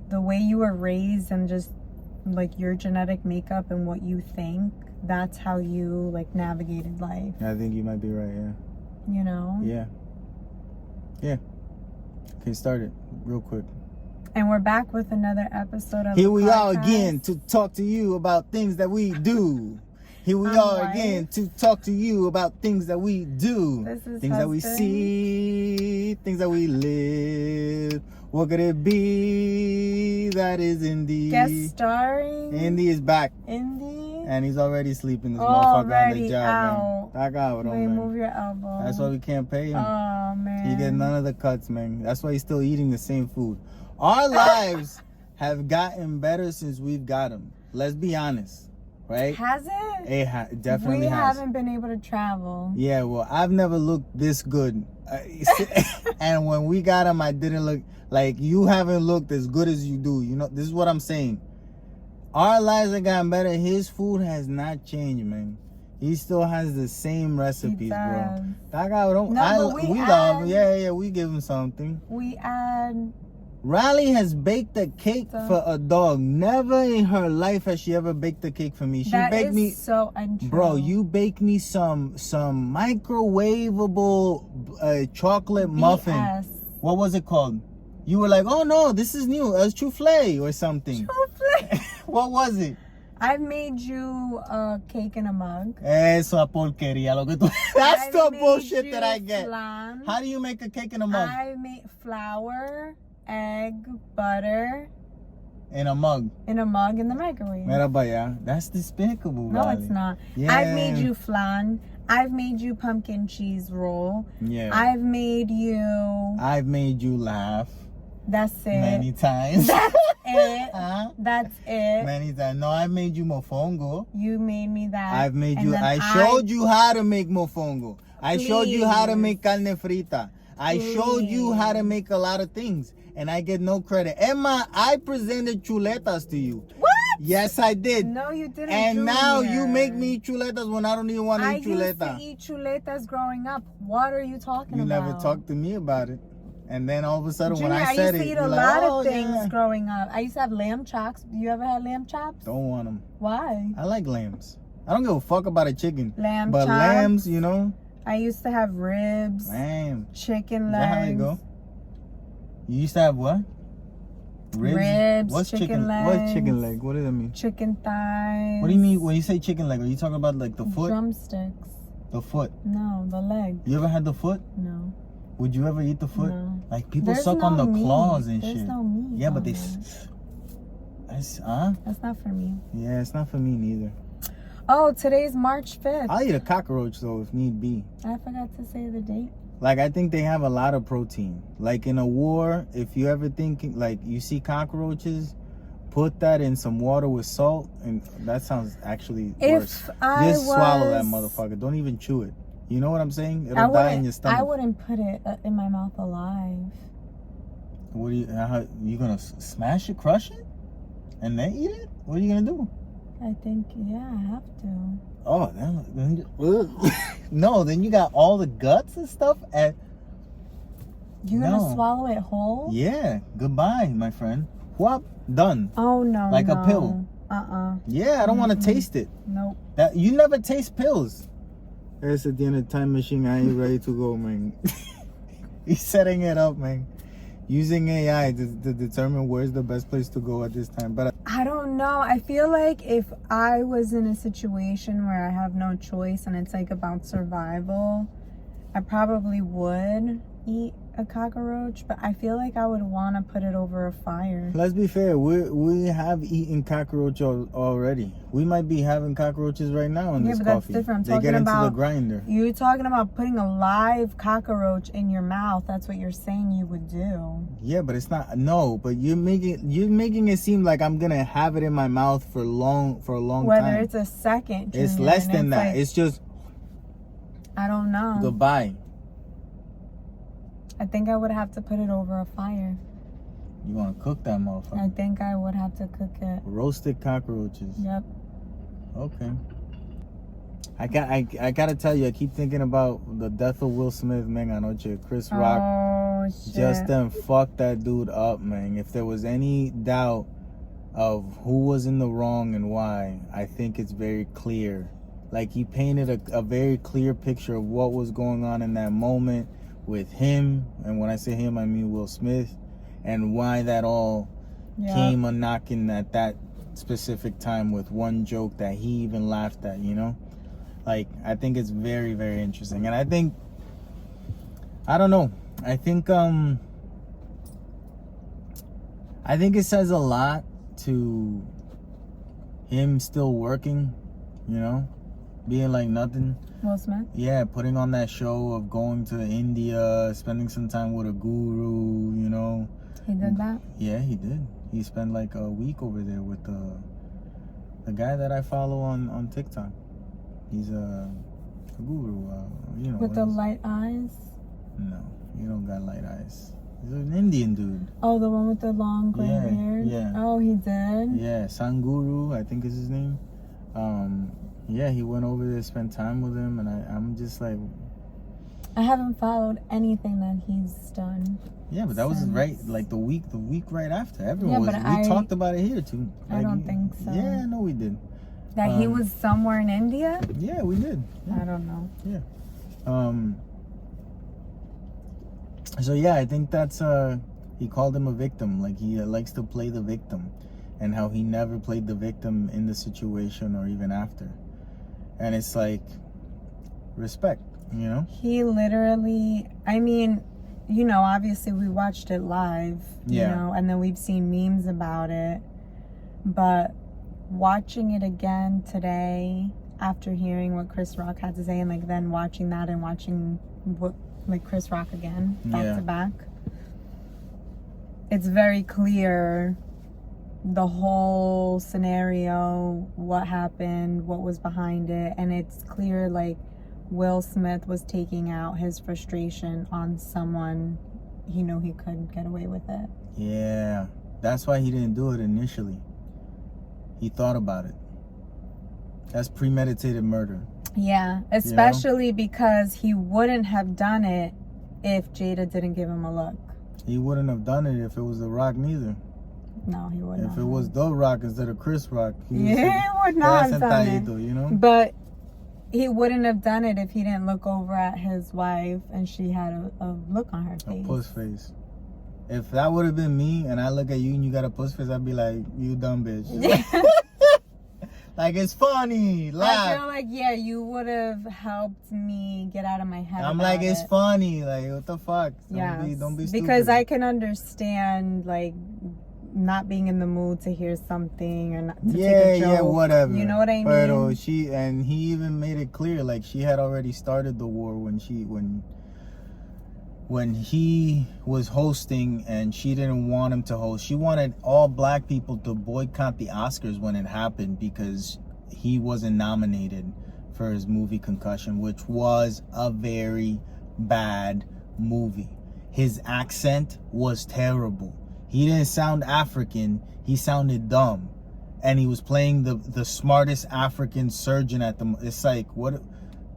the way you were raised and just like your genetic makeup and what you think, that's how you like navigated life. I think you might be right, yeah. You know? Yeah. Okay, start it real quick. And we're back with another episode of Here we are CarCast. again to talk to you about things that we do. Here we I'm are white. again to talk to you about things that we do. This is things that we husband. see, things that we live. What could it be? That is Indy. Guest starring Indy is back. Indy. And he's already sleeping this motherfucker on the Already job, out. man. Back out, Wait, man. move your elbow. That's why we can't pay him. Oh, man. He get none of the cuts, man. That's why he's still eating the same food. Our lives have gotten better since we've got him. Let's be honest, right? Has it? It definitely we has. haven't been able to travel. Yeah, well, I've never looked this good. And when we got him, I didn't look like you haven't looked as good as you do. You know, this is what I'm saying. Our lives have gotten better. His food has not changed, man. He still has the same recipes, bro. That guy don't. No, but we love him. Yeah, we give him something. We add. Riley has baked a cake for a dog. Never in her life has she ever baked a cake for me. She baked me. So untrue. Bro, you baked me some microwavable chocolate muffin. What was it called? You were like, oh no, this is new. It's souffle or something. Souffle. What was it? I've made you a cake in a mug. Eso porquería. That's the bullshit that I get. Flan. How do you make a cake in a mug? I made flour, egg, butter. In a mug. In a mug in the microwave. Mira pa allá. That's despicable, No, Riley. it's not. Yeah. I've made you flan. I've made you pumpkin cheese roll. Yeah. I've made you laugh. That's it. Many times. That's it. Huh? That's it. Many times. No, I made you mofongo. You made me that. I've made you. I showed you how to make mofongo. I showed you how to make carne frita. I showed you how to make a lot of things. And I get no credit. Emma, I presented chuletas to you. What? Yes, I did. No, you didn't. And now Junior. you make me chuletas when I don't even want to eat chuleta. I used to eat chuletas growing up. What are you talking about? You never talked to me about it. And then all of a sudden, Junior, when I said used to it, eat you're a like, lot oh, of things yeah. growing up. I used to have lamb chops. You ever had lamb chops? Don't want them. Why? I like lambs. I don't give a fuck about a chicken. Lamb but chops. Lambs, you know. I used to have ribs. Lamb. Chicken Is legs. that how they go? You used to have what? Ribs, What's chicken legs. What's chicken leg? What does that mean? Chicken thighs. What do you mean when you say chicken leg? Are you talking about like the foot? Drumsticks. The foot. No, the leg. You ever had the foot? No. Would you ever eat the foot? No. Like people There's suck no on the meat. claws and There's shit. no meat. Yeah, but on they. that. That's That's not for me. Yeah, it's not for me neither. Oh, today's March 5th. I'll eat a cockroach though if need be. I forgot to say the date. Like I think they have a lot of protein. Like in a war, if you ever think like you see cockroaches, put that in some water with salt, and that sounds actually worse. Just swallow that motherfucker. Don't even chew it. You know what I'm saying? It'll die in your stomach. I wouldn't put it in my mouth alive. What are you gonna smash it, crush it, and then eat it? What are you gonna do? I think, yeah, I have to. Oh, then no, then you got all the guts and stuff. And you're gonna swallow it whole? Yeah. Goodbye, my friend. Whoop, done. Oh no. Like a pill. Yeah, I don't want to taste it. Nope. That you never taste pills. It's at the end of the time machine. I ain't ready to go, man. He's setting it up, man. Using AI to determine where's the best place to go at this time. But I don't know. I feel like if I was in a situation where I have no choice and it's like about survival, I probably would eat a cockroach, but I feel like I would want to put it over a fire. Let's be fair. We have eaten cockroach already. We might be having cockroaches right now in this coffee. Yeah, but that's different. They get into the grinder. You're talking about putting a live cockroach in your mouth. That's what you're saying you would do. Yeah, but it's not. No, but you're making it seem like I'm gonna have it in my mouth for a long time. Whether it's a second, Junior, it's less than that. Like, it's just. I don't know. Goodbye. I think I would have to put it over a fire. You want to cook that motherfucker? I think I would have to cook it. Roasted cockroaches. Yep. Okay. I gotta tell you, I keep thinking about the death of Will Smith, man, anoche. Chris Rock. Oh, Oh shit. just then fucked that dude up, man. If there was any doubt of who was in the wrong and why, I think it's very clear. Like, he painted a very clear picture of what was going on in that moment with him, and when I say him, I mean Will Smith, and why that all came a knocking at that specific time with one joke that he even laughed at, you know? Like, I think it's very, very interesting. And I think, I don't know, I think it says a lot to him still working, you know, being like nothing. Will Smith? Yeah, putting on that show of going to India, spending some time with a guru, you know. He did that? Yeah, he did. He spent like a week over there with the guy that I follow on TikTok. He's a guru, you know. With the light eyes? No, you don't got light eyes. He's an Indian dude. Oh, the one with the long gray hair? Yeah. Oh, he did? Yeah, Sanguru, I think is his name. Yeah, he went over there, spent time with him, and I'm just like... I haven't followed anything that he's done. Yeah, but that was right, like the week right after. Everyone was. We talked about it here too. Like, I don't think so. Yeah, no, we did. That he was somewhere in India? Yeah, we did. Yeah. I don't know. Yeah. So yeah, I think that's he called him a victim. Like, he likes to play the victim, and how he never played the victim in the situation or even after. And it's like, respect, you know? He literally, I mean, you know, obviously we watched it live, you know, and then we've seen memes about it. But watching it again today, after hearing what Chris Rock had to say, and like then watching that and watching what, like, Chris Rock again, back to back, it's very clear the whole scenario, what happened, what was behind it, and it's clear, like, Will Smith was taking out his frustration on someone he knew he could get away with it. Yeah, that's why he didn't do it initially. He thought about it. That's premeditated murder. Yeah, especially because he wouldn't have done it if Jada didn't give him a look. He wouldn't have done it if it was The Rock neither. No, he wouldn't. If it was The Rock instead of Chris Rock, he would not have done it. You know? But he wouldn't have done it if he didn't look over at his wife and she had a look on her face. A puss face. If that would have been me and I look at you and you got a puss face, I'd be like, you dumb bitch. Like, it's funny. Laugh. I feel like, yeah, you would have helped me get out of my head. I'm like, it's funny. Like, what the fuck? Don't be stupid. Because I can understand, like, not being in the mood to hear something or not to take a joke. Yeah, whatever. You know what I mean? But he even made it clear, like, she had already started the war when he was hosting, and she didn't want him to host. She wanted all black people to boycott the Oscars when it happened because he wasn't nominated for his movie Concussion, which was a very bad movie. His accent was terrible. He didn't sound African. He sounded dumb. And he was playing the smartest African surgeon at the... It's like, what...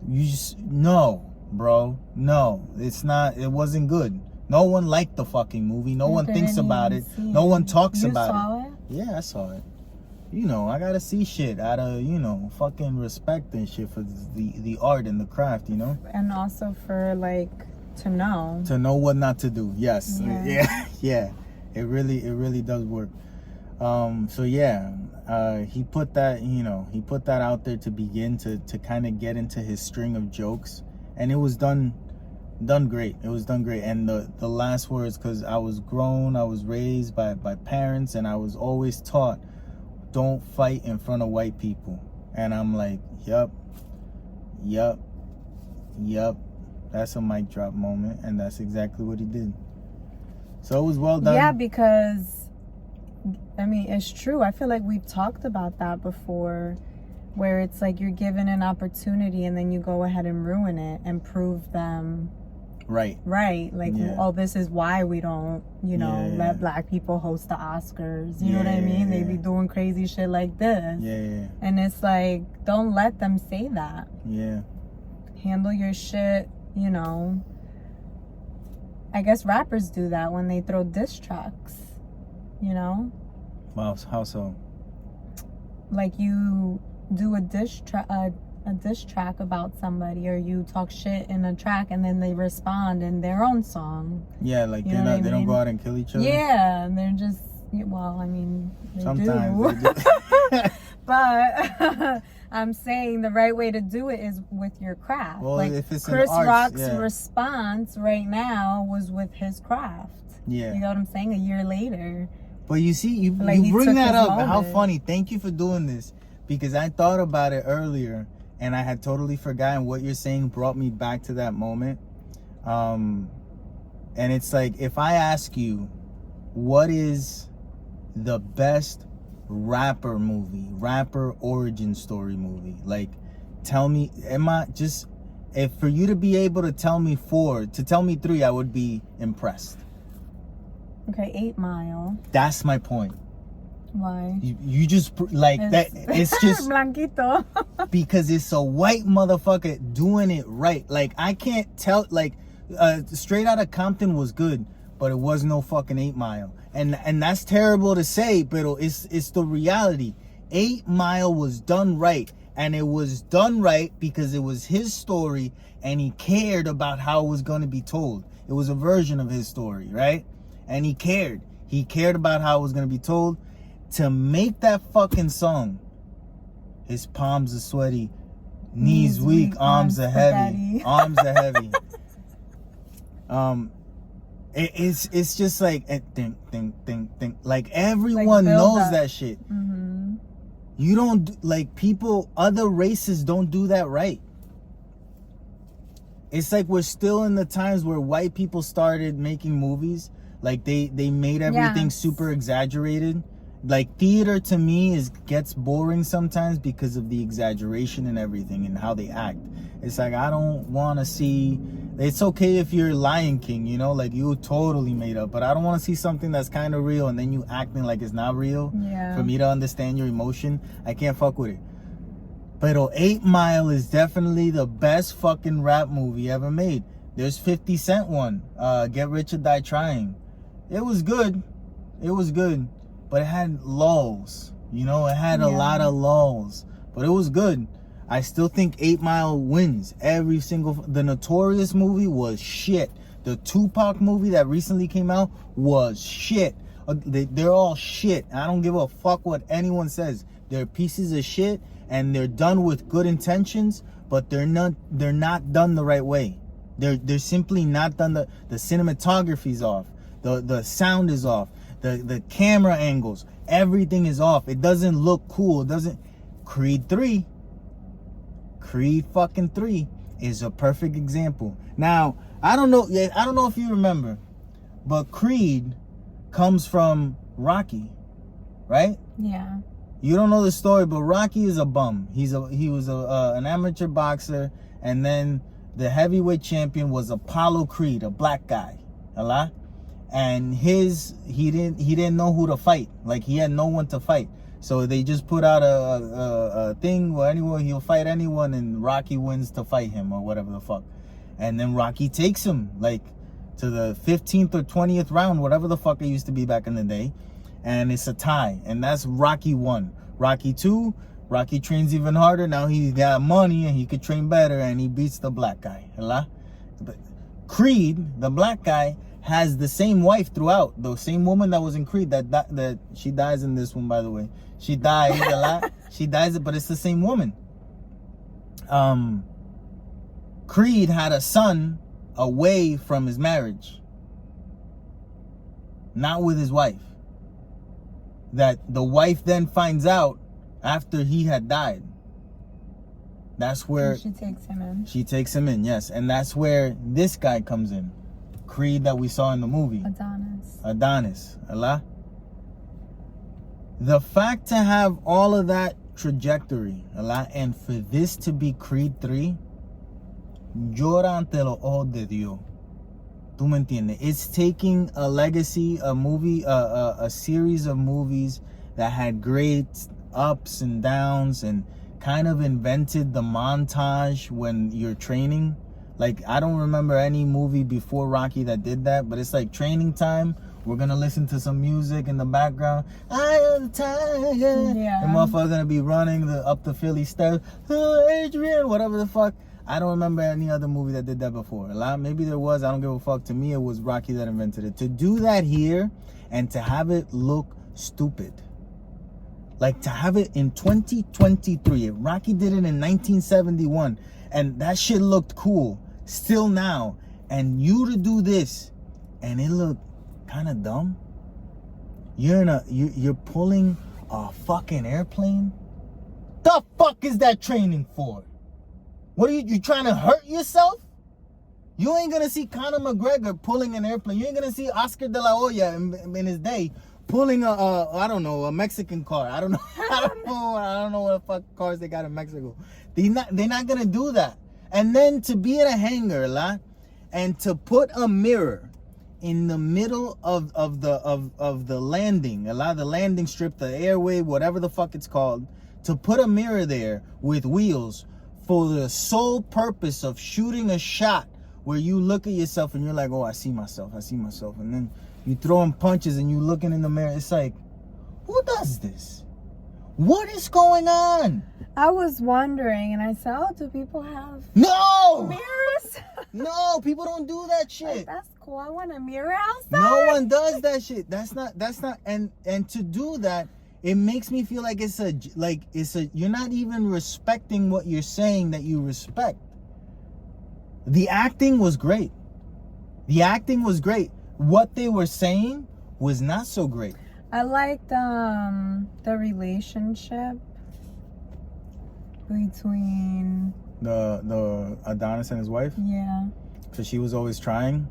You just... No, bro. No. It's not... It wasn't good. No one liked the fucking movie. No one thinks about it. No one talks about it. You saw it? Yeah, I saw it. You know, I gotta see shit out of, you know, fucking respect and shit for the art and the craft, you know? And also for, like, to know. To know what not to do. Yes. Yeah. Yeah. It really does work. So yeah, he put that, you know, he put that out there to begin to kind of get into his string of jokes, and it was done great. It was done great. And the last words, because I was grown, I was raised by parents, and I was always taught, don't fight in front of white people. And I'm like, yup. That's a mic drop moment, and that's exactly what he did. So it was well done. Yeah, because, I mean, it's true. I feel like we've talked about that before, where it's like you're given an opportunity and then you go ahead and ruin it and prove them right. Like, oh, this is why we don't, you know, let black people host the Oscars. You know what I mean? They be doing crazy shit like this. Yeah. And it's like, don't let them say that. Yeah. Handle your shit, you know. I guess rappers do that when they throw diss tracks, you know? Wow, how so? Like you do a diss track about somebody, or you talk shit in a track and then they respond in their own song. Yeah, like You know what I they don't mean? go out and kill each other. Yeah, and they're just, well, I mean, they Sometimes do. they do. But I'm saying the right way to do it is with your craft. Well, like if it's in Chris arts, Rock's yeah. response right now was with his craft. Yeah. You know what I'm saying? A year later. But you see, you He bring took that his up. How moment. funny. Thank you for doing this. Because I thought about it earlier and I had totally forgotten what you're saying brought me back to that moment. And it's like, if I ask you, what is the best rapper origin story movie? Like, tell me, if for you to be able to tell me 4, to tell me 3, I would be impressed. Okay, 8 Mile. That's my point. Why? You just like that. It's just Blanquito. because it's a white motherfucker doing it right. Like, I can't tell. Like, Straight Outta Compton was good, but it was no fucking 8 Mile. And that's terrible to say, but it's the reality. 8 Mile was done right, and it was done right because it was his story, and he cared about how it was going to be told. It was a version of his story, right? And he cared. He cared about how it was going to be told. To make that fucking song, his palms are sweaty, knees weak, arms are heavy. Arms are heavy. It's just like think. Like, everyone Like, build knows up. that shit. Mm-hmm. You don't, like, people, other races don't do that right. It's like we're still in the times where white people started making movies. Like, they made everything Yes. super exaggerated. Like, theater to me gets boring sometimes because of the exaggeration and everything and how they act. It's like, I don't want to see. It's okay if you're Lion King, you know, like, you totally made up, but I don't want to see something that's kind of real and then you acting like it's not real. Yeah. For me to understand your emotion, I can't fuck with it. But 8 Mile is definitely the best fucking rap movie ever made. There's 50 Cent one, Get Rich or Die Trying. It was good. It was good. But it had lulls. You know, it had a lot of lulls. But it was good. I still think 8 Mile wins. The Notorious movie was shit. The Tupac movie that recently came out was shit. They're all shit. I don't give a fuck what anyone says. They're pieces of shit, and they're done with good intentions, but they're not done the right way. They're simply not done. The cinematography's off. The sound is off. The camera angles, everything is off. It doesn't look cool. It doesn't. Creed fucking 3 is a perfect example. Now, I don't know if you remember, but Creed comes from Rocky, right? Yeah. You don't know the story, but Rocky is a bum. He was an amateur boxer, and then the heavyweight champion was Apollo Creed, a black guy. Hello? And he didn't know who to fight. Like, he had no one to fight. So they just put out a thing where he'll fight anyone, and Rocky wins to fight him or whatever the fuck. And then Rocky takes him, like, to the 15th or 20th round, whatever the fuck it used to be back in the day. And it's a tie. And that's Rocky 1. Rocky 2, Rocky trains even harder. Now he's got money and he could train better, and he beats the black guy. Hello? But Creed, the black guy, has the same wife throughout. The same woman that was in Creed that she dies in this one, by the way. She dies a lot. She dies, but it's the same woman. Creed had a son away from his marriage, not with his wife. That the wife then finds out after he had died. That's where And she takes him in. She takes him in, yes. And that's where this guy comes in. Creed that we saw in the movie. Adonis. Allah. The fact to have all of that trajectory, Allah, and for this to be Creed 3, llora ante los ojos de Dios. Tú me entiendes? It's taking a legacy, a movie, a series of movies that had great ups and downs and kind of invented the montage when you're training. Like, I don't remember any movie before Rocky that did that, but it's like training time. We're gonna listen to some music in the background. I am tired. Yeah. The motherfucker gonna be running up the Philly stairs. Oh, Adrian, whatever the fuck. I don't remember any other movie that did that before. Maybe there was. I don't give a fuck. To me, it was Rocky that invented it. To do that here and to have it look stupid. Like, to have it in 2023. If Rocky did it in 1971 and that shit looked cool still now, and you to do this and it looked kind of dumb. You're pulling a fucking airplane. The fuck is that training for? What are you trying to hurt yourself? You ain't gonna see Conor McGregor pulling an airplane. You ain't gonna see Oscar de la Hoya in his day pulling I don't know, a Mexican car. I don't know. I don't know what the fuck cars they got in Mexico. They're not gonna do that. And then to be at a hangar, and to put a mirror in the middle of the landing, the landing strip, the airway, whatever the fuck it's called, to put a mirror there with wheels for the sole purpose of shooting a shot where you look at yourself and you're like, oh, I see myself, and then you throwing punches and you looking in the mirror. It's like, who does this? What is going on? I was wondering, and I said, oh, do people have mirrors? No, people don't do that shit. Like, that's cool. I want a mirror outside. No one does that shit. That's not, and to do that, it makes me feel like you're not even respecting what you're saying that you respect. The acting was great. What they were saying was not so great. I liked the relationship between the Adonis and his wife. Yeah. So she was always trying.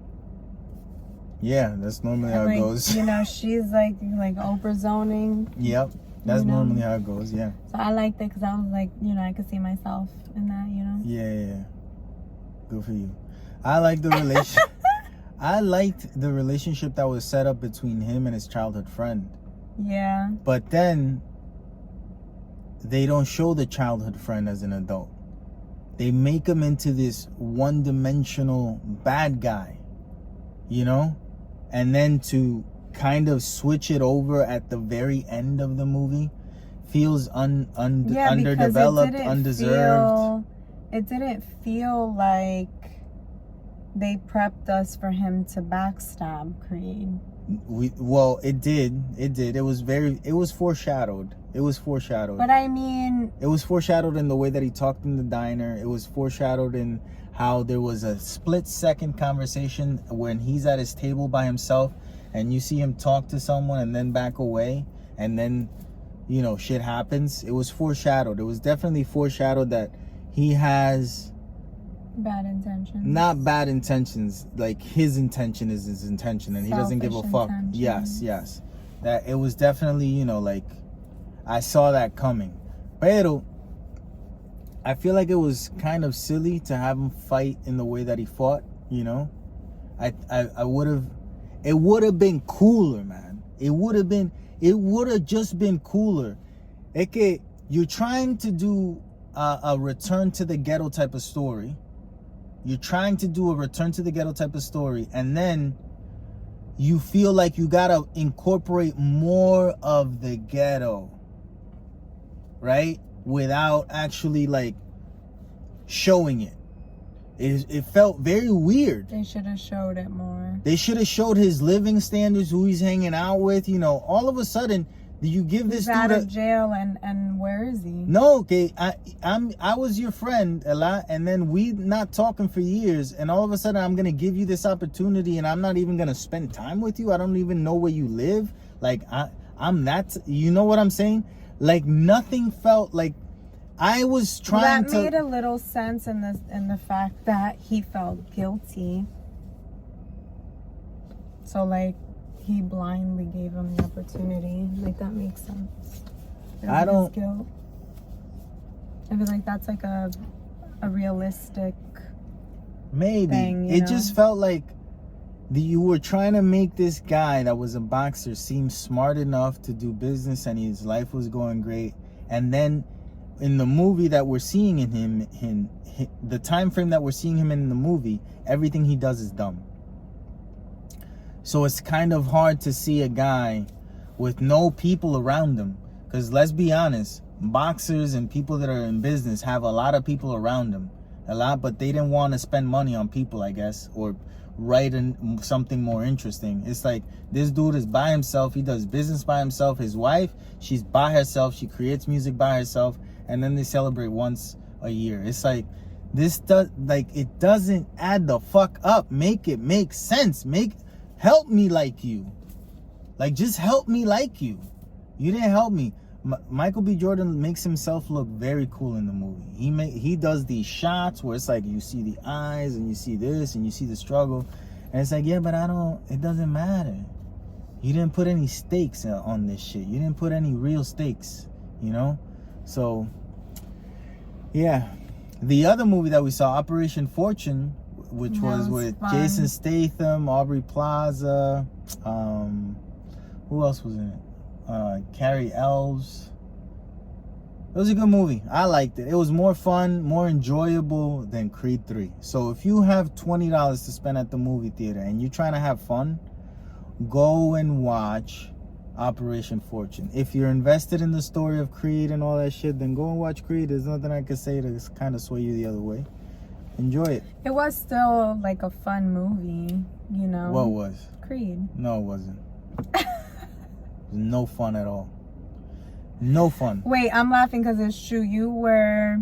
Yeah, that's normally how it goes. You know, she's like Oprah zoning. Yep, that's normally how it goes. Yeah. So I liked it because I was like, I could see myself in that. Yeah. Good for you. I like the relation. I liked the relationship that was set up between him and his childhood friend. Yeah. But then they don't show the childhood friend as an adult. They make him into this one-dimensional bad guy, And then to kind of switch it over at the very end of the movie feels underdeveloped, undeserved. It didn't feel like they prepped us for him to backstab Creed. It did. It was foreshadowed. But I mean, it was foreshadowed in the way that he talked in the diner. It was foreshadowed in how there was a split-second conversation when he's at his table by himself and you see him talk to someone and then back away, and then shit happens. It was foreshadowed. It was definitely foreshadowed that he has bad intentions. Not bad intentions. Like, his intention is his intention, and he doesn't give a fuck. Yes. That it was definitely, I saw that coming. Pero I feel like it was kind of silly to have him fight in the way that he fought. I would have. It would have been cooler, man. It would have just been cooler. You're trying to do a return to the ghetto type of story. And then you feel like you gotta incorporate more of the ghetto, right? Without actually showing it. It felt very weird. They should have showed it more. They should have showed his living standards, who he's hanging out with. All of a sudden, you give this dude out of jail, and where is he? No, okay. I was your friend a lot, and then we not talking for years, and all of a sudden I'm gonna give you this opportunity, and I'm not even gonna spend time with you. I don't even know where you live. I'm that. You know what I'm saying? Nothing felt like. I was trying to. That made a little sense in the fact that he felt guilty. So he blindly gave him the opportunity. That makes sense. I don't. Guilt. I feel like that's a realistic. Maybe thing, it just felt like you were trying to make this guy that was a boxer seem smart enough to do business, and his life was going great, and then in the movie that we're seeing in the time frame that we're seeing him in the movie, everything he does is dumb. So it's kind of hard to see a guy with no people around him. Because let's be honest, boxers and people that are in business have a lot of people around them. But they didn't want to spend money on people, I guess, or write something more interesting. It's like, this dude is by himself. He does business by himself. His wife, she's by herself. She creates music by herself. And then they celebrate once a year. It's like, it doesn't add the fuck up. Make it make sense. Help me like you. Like, just help me like you. You didn't help me. Michael B. Jordan makes himself look very cool in the movie. He does these shots where it's like you see the eyes and you see this and you see the struggle. And it's like, yeah, but it doesn't matter. You didn't put any stakes on this shit. You didn't put any real stakes, you know? So, yeah. The other movie that we saw, Operation Fortune, which was with fun. Jason Statham, Aubrey Plaza, who else was in it? Carrie Elves. It was a good movie. I liked it. It was more fun, more enjoyable than Creed 3. So if you have $20 to spend at the movie theater and you're trying to have fun, go and watch Operation Fortune. If you're invested in the story of Creed and all that shit, then go and watch Creed. There's nothing I can say to kind of sway you the other way. Enjoy it. It was still like a fun movie, you know. What was? Creed. No, it wasn't. No fun at all. No fun. Wait, I'm laughing because it's true. You were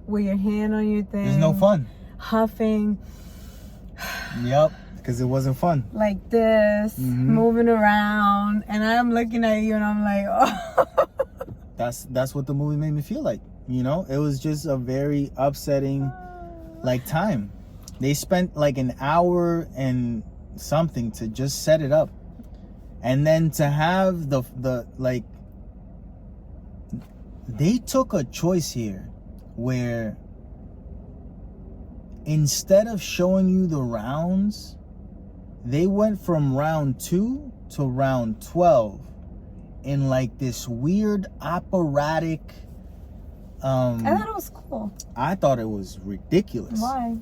with your hand on your thing. There's no fun. Huffing. Yep, because it wasn't fun. Like this, moving around, and I'm looking at you and I'm like, oh. That's what the movie made me feel like. You know, it was just a very upsetting, like, time. They spent like an hour and something to just set it up. And then to have the like, they took a choice here where instead of showing you the rounds, they went from round 2 to round 12 in like this weird operatic. I thought it was cool. I thought it was ridiculous. Why?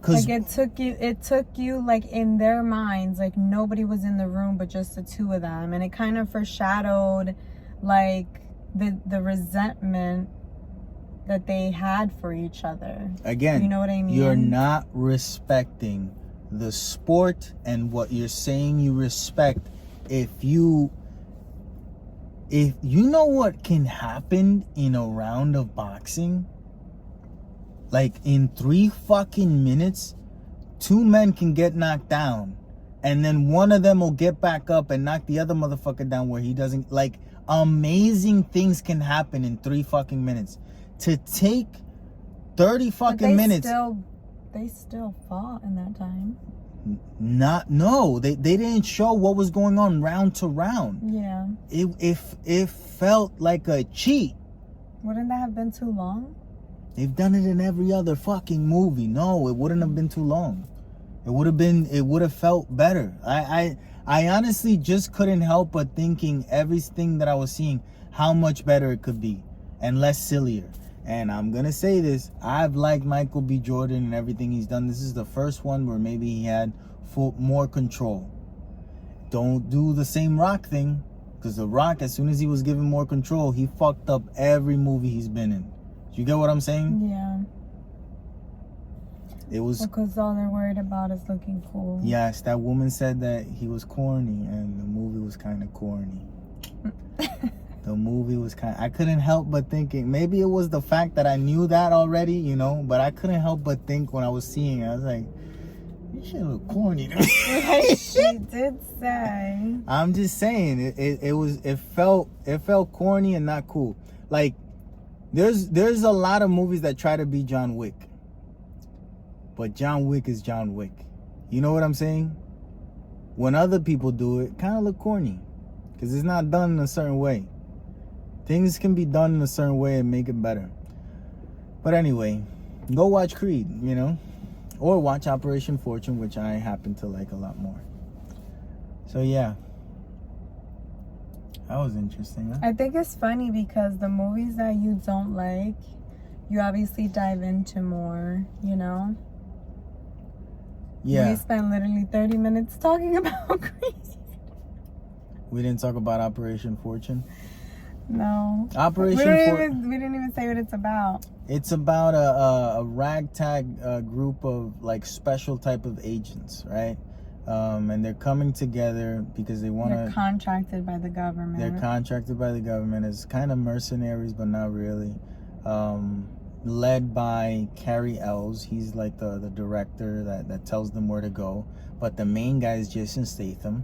Like it took you like in their minds, like nobody was in the room but just the two of them, and it kind of foreshadowed like the resentment that they had for each other. Again, you know what I mean? You're not respecting the sport and what you're saying you respect. If you know what can happen in a round of boxing, like in 3 fucking minutes, 2 men can get knocked down, and then one of them will get back up and knock the other motherfucker down where he doesn't. Like, amazing things can happen in 3 fucking minutes. To take 30 fucking minutes. They still fought in that time. They didn't show what was going on round to round. Yeah. It felt like a cheat. Wouldn't that have been too long? They've done it in every other fucking movie. No, it wouldn't have been too long. It would have felt better. I honestly just couldn't help but thinking everything that I was seeing, how much better it could be and less sillier. And I'm going to say this, I've liked Michael B. Jordan and everything he's done. This is the first one where maybe he had more control. Don't do the same Rock thing, because The Rock, as soon as he was given more control, he fucked up every movie he's been in. Do you get what I'm saying? Yeah. It was because all they're worried about is looking cool. Yes, that woman said that he was corny, and the movie was kind of corny. The movie was I couldn't help but thinking, maybe it was the fact that I knew that already, you know, but I couldn't help but think when I was seeing it, I was like, this shit look corny to me. She did say. I'm just saying, it felt corny and not cool. Like, there's a lot of movies that try to be John Wick, but John Wick is John Wick. You know what I'm saying? When other people do it, kind of look corny, because it's not done in a certain way. Things can be done in a certain way and make it better. But anyway, go watch Creed, you know, or watch Operation Fortune, which I happen to like a lot more. So yeah, That was interesting, huh? I think it's funny because the movies that you don't like, you obviously dive into more, you know? Yeah. We spent literally 30 minutes talking about Crazy. We didn't talk about Operation Fortune. No. Operation we Fortune. didn't even say what it's about. It's about a ragtag group of like special type of agents, right? And they're coming together because they want to. They're contracted by the government. They're contracted by the government as kind of mercenaries, but not really. Led by Cary Ells. He's like the director that tells them where to go. But the main guy is Jason Statham,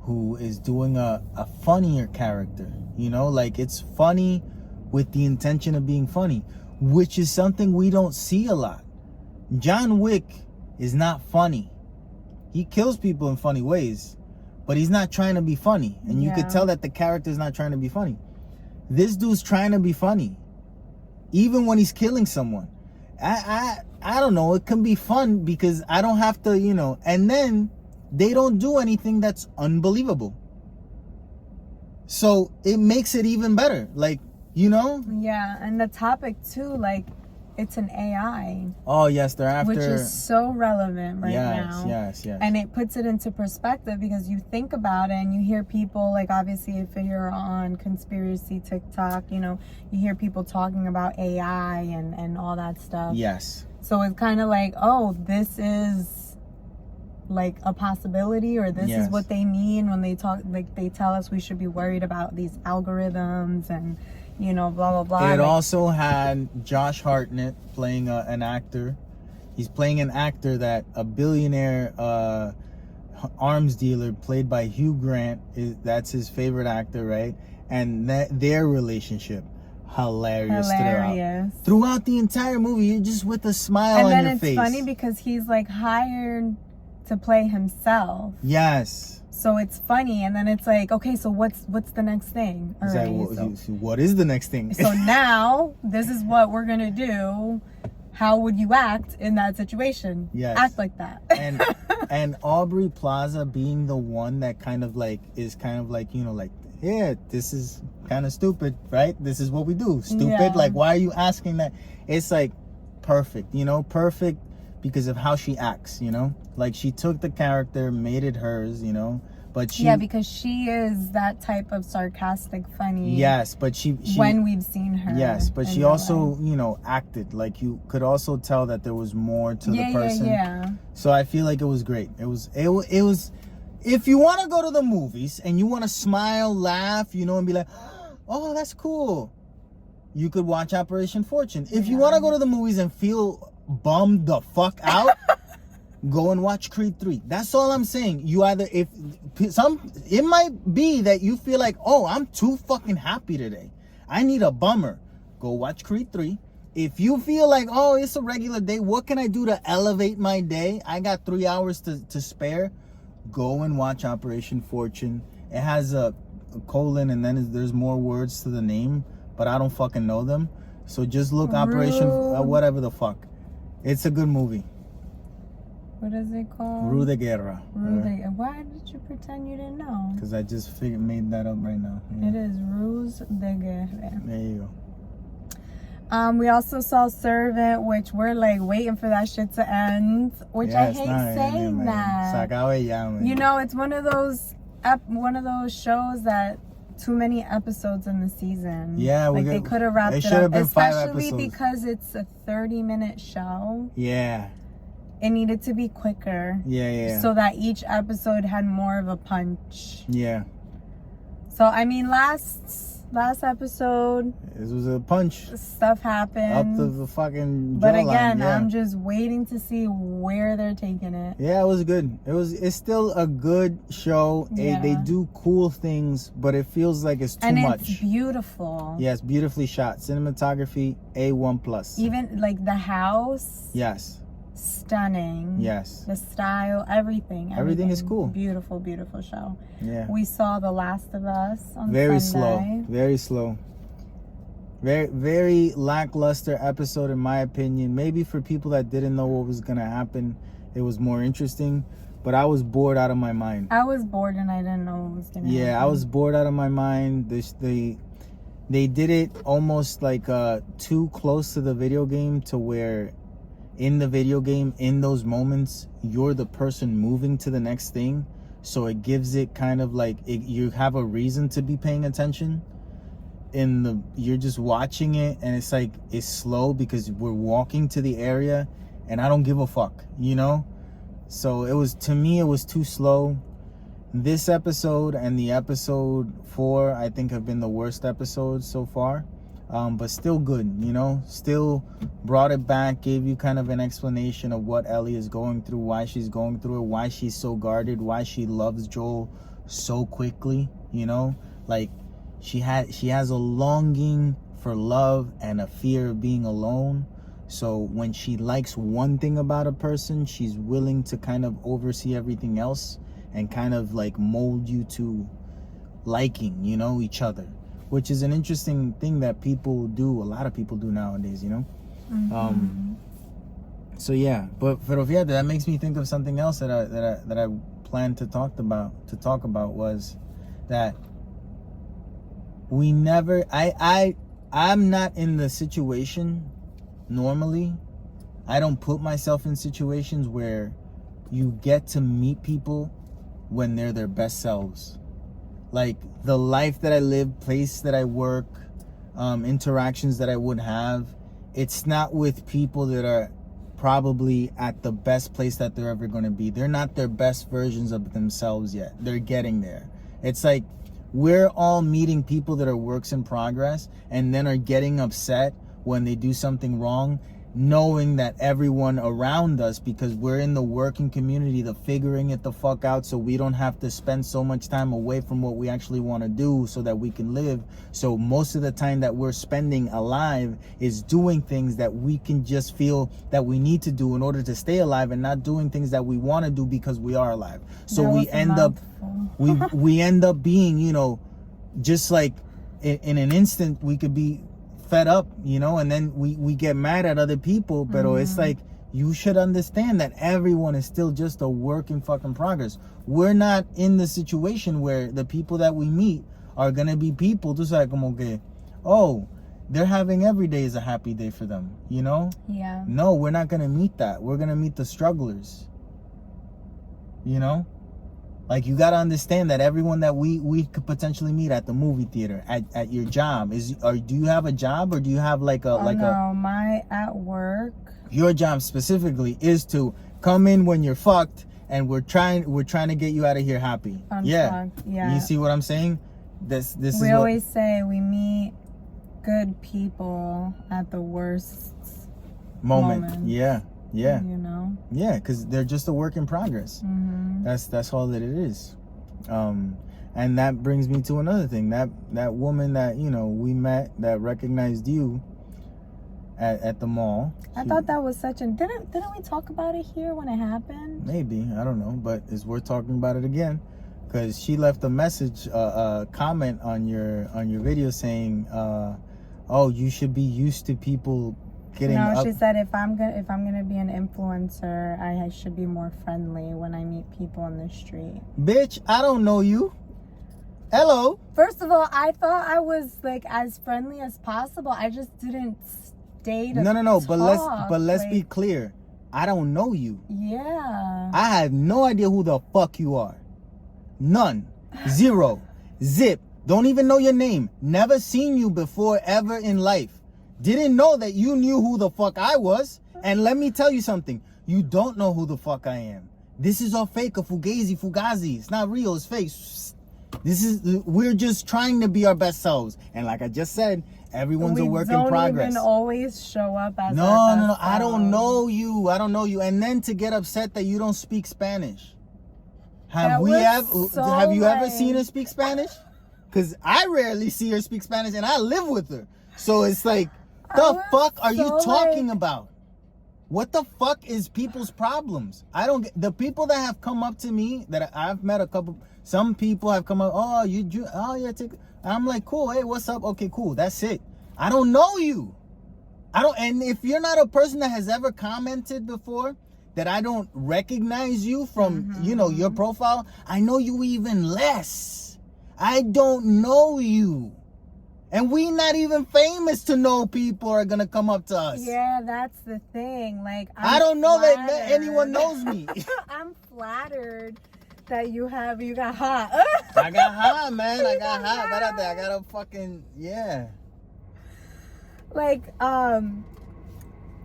who is doing a funnier character. You know, like it's funny with the intention of being funny, which is something we don't see a lot. John Wick is not funny. He kills people in funny ways, but he's not trying to be funny. And you could tell that the character's not trying to be funny. This dude's trying to be funny. Even when he's killing someone. I don't know. It can be fun because I don't have to, you know. And then they don't do anything that's unbelievable. So it makes it even better. Like, you know? Yeah, and the topic too, like, it's an AI. Oh, yes, they're after... Which is so relevant right now. Yes. And it puts it into perspective because you think about it and you hear people, like, obviously, if you're on conspiracy TikTok, you know, you hear people talking about AI and all that stuff. Yes. So it's kind of like, oh, this is, like, a possibility, or this is what they mean when they talk, like, they tell us we should be worried about these algorithms and... you know, blah, blah, blah. It also had Josh Hartnett playing an actor. He's playing an actor that a billionaire arms dealer played by Hugh Grant. That's his favorite actor, right? And their relationship. Hilarious. Throughout the entire movie, you're just with a smile on your face. And then it's funny because he's like hired to play himself. Yes. So it's funny, and then it's like, okay, so what's the next thing? All right, what is the next thing? So now, this is what we're gonna do. How would you act in that situation? Yes. Act like that. and Aubrey Plaza being the one that kind of like, you know, like, yeah, this is kind of stupid, right? This is what we do. Stupid. Yeah. Like, why are you asking that? It's like perfect, you know, perfect. Because of how she acts, you know, like she took the character, made it hers, you know, but she because she is that type of sarcastic, funny. Yes, but she when we've seen her. Yes, but she also, you know, acted like you could also tell that there was more to the person. Yeah. So I feel like it was great. It was. If you want to go to the movies and you want to smile, laugh, you know, and be like, oh, that's cool, you could watch Operation Fortune. If you want to go to the movies and feel bummed the fuck out, go and watch Creed 3. That's all I'm saying. You either, it might be that you feel like, oh, I'm too fucking happy today, I need a bummer, go watch Creed 3. If you feel like, oh, it's a regular day, what can I do to elevate my day, I got 3 hours to spare, go and watch Operation Fortune. It has a colon and then there's more words to the name, but I don't fucking know them, so just look Operation whatever the fuck. It's a good movie. What is it called? Rue de Guerra. Why did you pretend you didn't know? Because I just made that up right now. Yeah. It is Ruse de Guerra. There you go. We also saw Servant, which we're like waiting for that shit to end. Which I hate saying that. You know, it's one of those shows that too many episodes in the season. Yeah, like they could have wrapped it up, especially because it's a 30-minute show. Yeah, it needed to be quicker. Yeah. So that each episode had more of a punch. Yeah. So I mean, last episode, this was a punch. Stuff happened up to the fucking. But again, I'm just waiting to see where they're taking it. Yeah, it was good. It's still a good show. Yeah. They do cool things, but it feels like it's too much. And it's beautiful. Yes, beautifully shot. Cinematography A1+. Even like the house. Yes. Stunning. Yes. The style, everything is cool. Beautiful show. Yeah. We saw The Last of Us on Sunday. Very slow. Very, very lackluster episode in my opinion. Maybe for people that didn't know what was gonna happen, it was more interesting. but I was bored out of my mind. I was bored and I didn't know what was gonna happen. Yeah, I was bored out of my mind. They did it almost like too close to the video game, to where in the video game, in those moments, you're the person moving to the next thing. So it gives it kind of like you have a reason to be paying attention. You're just watching it, and it's like it's slow because we're walking to the area, and I don't give a fuck, you know. So it was, to me, it was too slow. This episode and the episode 4, I think, have been the worst episodes so far. But still good, you know. Still brought it back, gave you kind of an explanation of what Ellie is going through, why she's going through it, why she's so guarded, why she loves Joel so quickly, you know. Like, she has a longing for love and a fear of being alone. So when she likes one thing about a person, she's willing to kind of oversee everything else and kind of like mold you to liking, you know, each other, which is an interesting thing that people do. A lot of people do nowadays, you know. Mm-hmm. So yeah, but yeah, that makes me think of something else that I planned to talk about was that we never. I'm not in the situation. Normally, I don't put myself in situations where you get to meet people when they're their best selves. Like the life that I live, place that I work, interactions that I would have, it's not with people that are probably at the best place that they're ever going to be. They're not their best versions of themselves yet. They're getting there. It's like we're all meeting people that are works in progress and then are getting upset when they do something wrong, knowing that everyone around us, because we're in the working community, the figuring it the fuck out, so we don't have to spend so much time away from what we actually want to do so that we can live. So most of the time that we're spending alive is doing things that we can just feel that we need to do in order to stay alive, and not doing things that we want to do because we are alive. So we end up we end up being, you know, just like in an instant we could be fed up, you know, and then we get mad at other people. But it's like, you should understand that everyone is still just a work in fucking progress. We're not in the situation where the people that we meet are gonna be people just like, como que, oh, they're having every day is a happy day for them, you know? Yeah. No, we're not gonna meet that. We're gonna meet the strugglers, you know? Like, you got to understand that everyone that we could potentially meet at the movie theater, at your job, do you have a job, or do you have like my at work, your job specifically is to come in when you're fucked, and we're trying to get you out of here happy. Yeah. You see what I'm saying? We always say we meet good people at the worst moment. Yeah. You know? Yeah, because they're just a work in progress. Mm-hmm. That's all that it is. And that brings me to another thing. That woman that, you know, we met, that recognized you at the mall. I thought that was such an... Didn't we talk about it here when it happened? Maybe. I don't know. But it's worth talking about it again. Because she left a message, a comment on your video saying, oh, you should be used to people... She said if I'm gonna be an influencer, I should be more friendly when I meet people on the street. Bitch, I don't know you. Hello. First of all, I thought I was like as friendly as possible. I just didn't stay to No. Talk. But let's be clear. I don't know you. Yeah. I have no idea who the fuck you are. None. Zero. Zip. Don't even know your name. Never seen you before ever in life. Didn't know that you knew who the fuck I was. And let me tell you something. You don't know who the fuck I am. This is all fake, a fugazi. It's not real, it's fake. We're just trying to be our best selves. And like I just said, everyone's a work in progress. We don't even always show up as No. I don't know you. And then to get upset that you don't speak Spanish. Have you ever seen her speak Spanish? Because I rarely see her speak Spanish, and I live with her. So it's like, the fuck are you talking about? What the fuck is people's problems? I don't get the people that have come up to me that I've met some people have come up, I'm like, cool, hey, what's up? Okay, cool, that's it. I don't know you. And if you're not a person that has ever commented before, that I don't recognize you from, you know, your profile, I know you even less. I don't know you. And we not even famous to know people are going to come up to us. Yeah, that's the thing. Like, I don't know that anyone knows me. I'm flattered that you got hot. I got hot, man. I got hot. But I got a fucking, yeah. Like,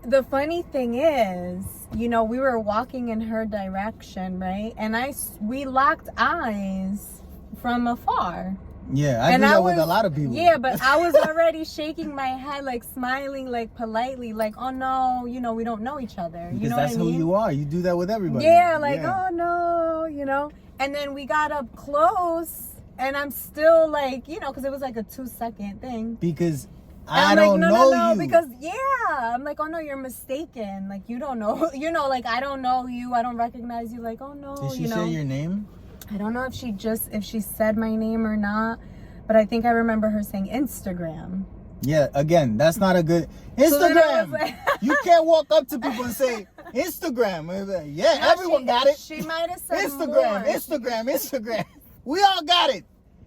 the funny thing is, you know, we were walking in her direction, right? And we locked eyes from afar. Yeah, I do that with a lot of people. Yeah, but I was already shaking my head, like smiling, like politely, like, oh no, you know, we don't know each other. Because you know that's what I mean? who you are. You do that with everybody. Yeah, like, oh no, you know. And then we got up close, and I'm still like, you know, because it was like a 2-second thing. Because I don't know you. Because, I'm like, oh no, you're mistaken. Like, you don't know, you know, like, I don't know you. I don't recognize you. Like, oh no, Did she say your name? I don't know if she said my name or not, but I think I remember her saying Instagram. Yeah, again, that's not a good Instagram. So you can't walk up to people and say Instagram. Yeah, no, everyone got it. She might have said Instagram. We all got it.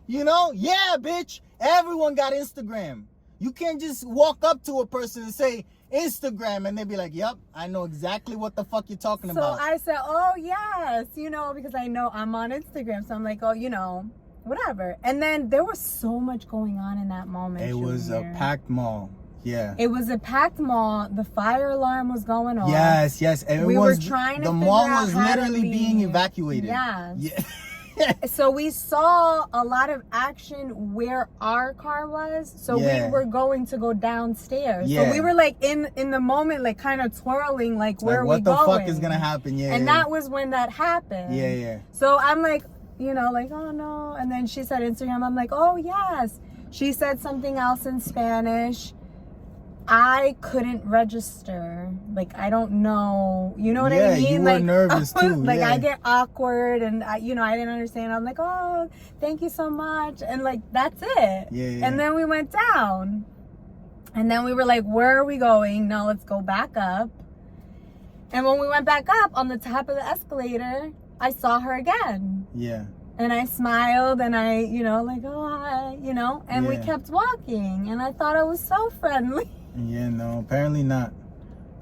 You know? Yeah, bitch. Everyone got Instagram. You can't just walk up to a person and say Instagram and they be like, yep, I know exactly what the fuck you're talking about. So I said, oh yes, you know, because I know I'm on Instagram. So I'm like, oh, you know, whatever. And then there was so much going on in that moment. It was a packed mall. Yeah. It was a packed mall. The fire alarm was going on. Yes. We were trying to the mall was literally being evacuated. Yes. Yeah. So we saw a lot of action where our car was. So we were going to go downstairs. Yeah. So we were like in the moment, like kind of twirling, like where are we going? What the fuck is gonna happen? Yeah. And that was when that happened. Yeah. So I'm like, you know, like, oh no. And then she said Instagram. I'm like, oh yes. She said something else in Spanish. I couldn't register. Like, I don't know. You know what I mean? Yeah, you were nervous too. Like, I get awkward and, I didn't understand. I'm like, oh, thank you so much. And, like, that's it. Yeah. And then we went down. And then we were like, where are we going? No, let's go back up. And when we went back up on the top of the escalator, I saw her again. Yeah. And I smiled and I, you know, like, oh, hi, you know. And we kept walking. And I thought I was so friendly. Yeah, no, apparently not.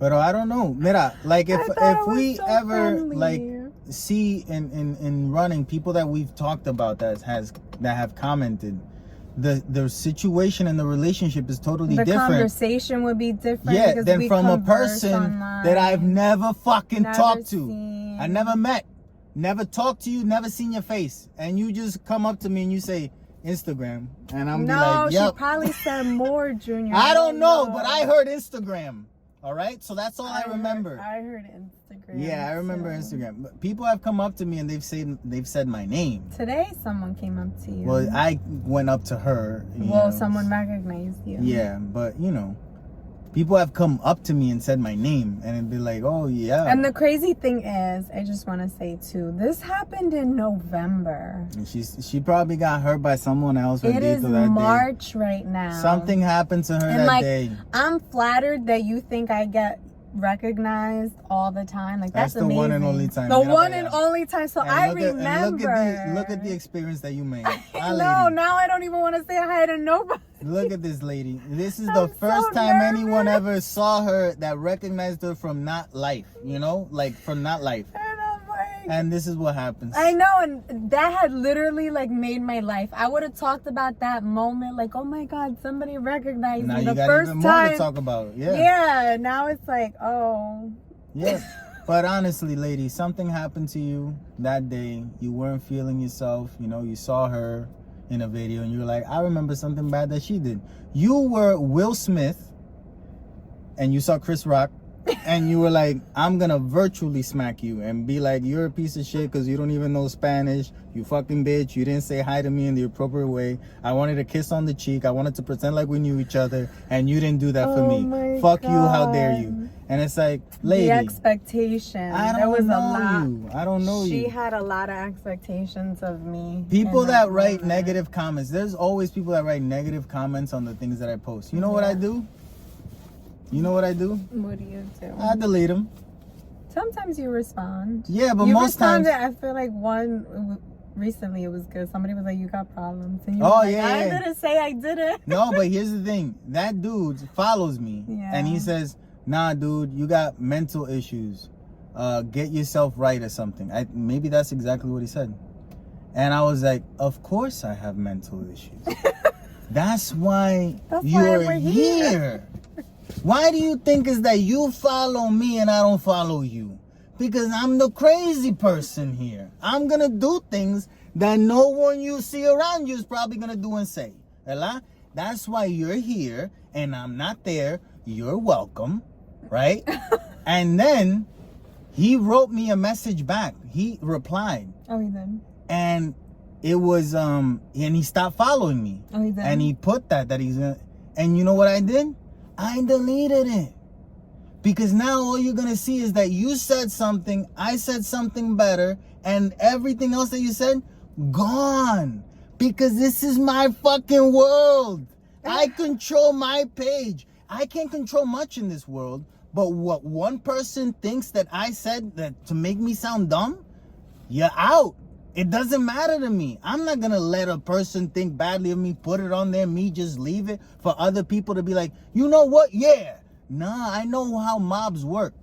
But I don't know. Mira, like if we so ever friendly. Like see in running people that we've talked about that have commented, the situation and the relationship is totally different. The conversation would be different. Yeah, than from a person online. That I've never fucking talked to. I never met, never talked to you, never seen your face, and you just come up to me and you say Instagram, and I'm like, yep. She probably said more, Junior. I don't know, but I heard Instagram. All right, so that's all I remember. I heard Instagram. Yeah, I remember Instagram. But people have come up to me and they've said my name. Today, someone came up to you. Well, I went up to her. Well, someone recognized you. Yeah, but you know, people have come up to me and said my name, and it'd be like, oh yeah. And the crazy thing is, I just want to say too, this happened in November. And she probably got hurt by someone else. It is March right now. Something happened to her that day. I'm flattered that you think I get recognized all the time. Like that's amazing. The one and only time. The one and only time. So I remember. Look at the experience that you made. No, now I don't even want to say hi to nobody. Look at this lady. This is the first time anyone ever saw her that recognized her from Not Life. You know, like from Not Life. And this is what happens. I know, and that had literally like made my life. I would have talked about that moment, like, oh my God, somebody recognized me. Now you got even more to talk about. Yeah. Yeah. Now it's like, oh. Yeah. But honestly, lady, something happened to you that day. You weren't feeling yourself. You know, you saw her in a video, and you were like, I remember something bad that she did. You were Will Smith, and you saw Chris Rock. And you were like, I'm gonna virtually smack you and be like, you're a piece of shit because you don't even know Spanish. You fucking bitch. You didn't say hi to me in the appropriate way. I wanted a kiss on the cheek. I wanted to pretend like we knew each other. And you didn't do that for me. Fuck God. You. How dare you? And it's like, lady. The expectation. I don't know you. I don't know you. She had a lot of expectations of me. People that write negative comments. There's always people that write negative comments on the things that I post. You know what I do? You know what I do? What do you do? I delete them. Sometimes you respond. Yeah, but you most times. responded, I feel like recently it was good. Somebody was like, you got problems. And you Oh, were like, yeah, I yeah. didn't say I didn't. No, but here's the thing. That dude follows me. Yeah. And he says, nah, dude, you got mental issues. Get yourself right or something. Maybe that's exactly what he said. And I was like, of course I have mental issues. That's why you're here. Why do you think is that you follow me and I don't follow you? Because I'm the crazy person here. I'm going to do things that no one you see around you is probably going to do and say. ¿Verdad? That's why you're here and I'm not there. You're welcome. Right? And then he wrote me a message back. He replied. Oh, he did. And it was, and he stopped following me. Oh, he did. And he put that he's gonna, and you know what I did? I deleted it. Because now all you're gonna see is that you said something, I said something better, and everything else that you said, gone. Because this is my fucking world. I control my page. I can't control much in this world, but what one person thinks that I said that to make me sound dumb, you're out. It doesn't matter to me. I'm not gonna let a person think badly of me, put it on there, me just leave it for other people to be like, you know what? Yeah. Nah, I know how mobs work.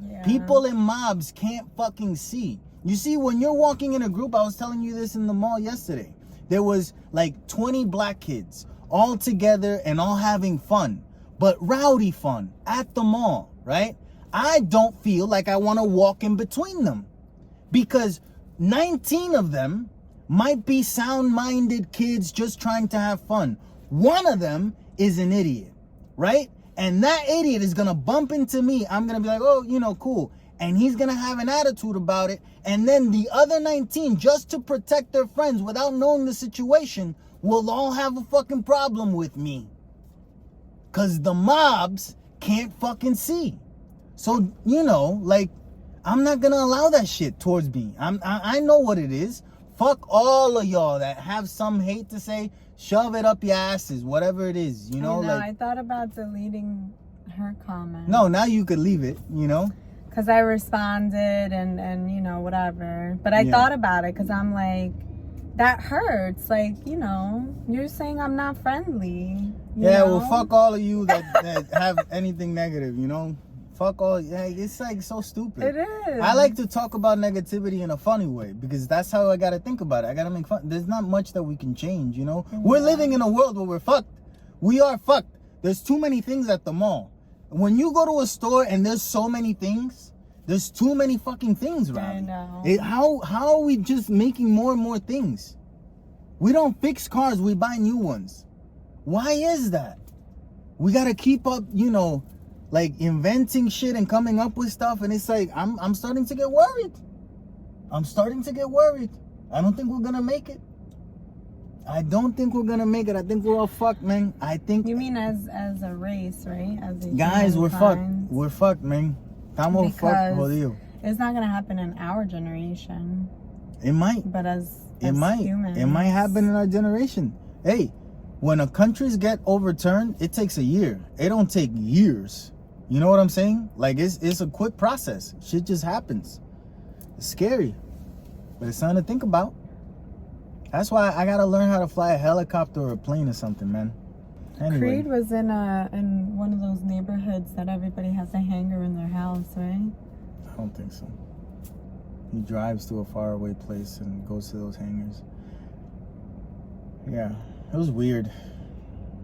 Yeah. People in mobs can't fucking see. You see, when you're walking in a group, I was telling you this in the mall yesterday. There was like 20 black kids all together and all having fun, but rowdy fun at the mall, right? I don't feel like I want to walk in between them because 19 of them might be sound-minded kids just trying to have fun. One of them is an idiot, right? And that idiot is going to bump into me. I'm going to be like, oh, you know, cool. And he's going to have an attitude about it. And then the other 19, just to protect their friends without knowing the situation, will all have a fucking problem with me. Because the mobs can't fucking see. So, you know, like, I'm not going to allow that shit towards me. I know what it is. Fuck all of y'all that have some hate to say. Shove it up your asses, whatever it is, you know? I thought about deleting her comment. No, now you could leave it, you know? Because I responded and, you know, whatever. But I thought about it because I'm like, that hurts. Like, you know, you're saying I'm not friendly. You know? Well, fuck all of you that have anything negative, you know? Fuck all, it's like so stupid. It is. I like to talk about negativity in a funny way because that's how I gotta think about it. I gotta make fun. There's not much that we can change, you know? We're living in a world where we're fucked. We are fucked. There's too many things at the mall. When you go to a store and there's so many things, there's too many fucking things around. I know. How are we just making more and more things? We don't fix cars, we buy new ones. Why is that? We gotta keep up, you know, like inventing shit and coming up with stuff, and it's like I'm starting to get worried. I'm starting to get worried. I don't think we're gonna make it. I don't think we're gonna make it. I think we're all fucked, man. I think. You mean as a race, right? As a guys, we're fucked. We're fucked, man. Estamos fucked, jodido. It's not gonna happen in our generation. It might. But as humans. It might happen in our generation. Hey, when a countries get overturned, it takes a year. It don't take years. You know what I'm saying? Like, it's a quick process. Shit just happens. It's scary. But it's something to think about. That's why I gotta learn how to fly a helicopter or a plane or something, man. Anyway. Creed was in one of those neighborhoods that everybody has a hangar in their house, right? I don't think so. He drives to a faraway place and goes to those hangars. Yeah, it was weird.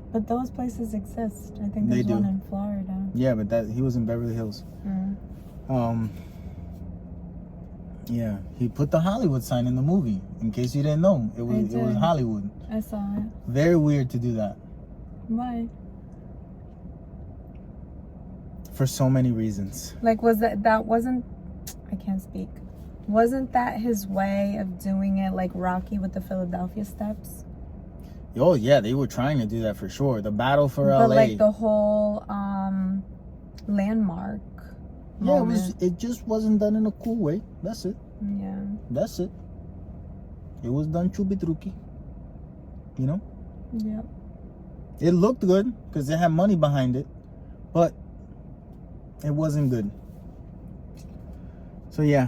But those places exist. I think there's one in Florida. Yeah, but he was in Beverly Hills. Yeah, he put the Hollywood sign in the movie. In case you didn't know, it was Hollywood. I saw it. Very weird to do that. Why? For so many reasons. Like, was that wasn't? I can't speak. Wasn't that his way of doing it, like Rocky with the Philadelphia Steps? Oh yeah, they were trying to do that for sure. The battle for LA. But like the whole landmark. Yeah, it just wasn't done in a cool way. That's it. Yeah. That's it. It was done chubitruki. You know? Yeah. It looked good because it had money behind it, but it wasn't good. So yeah.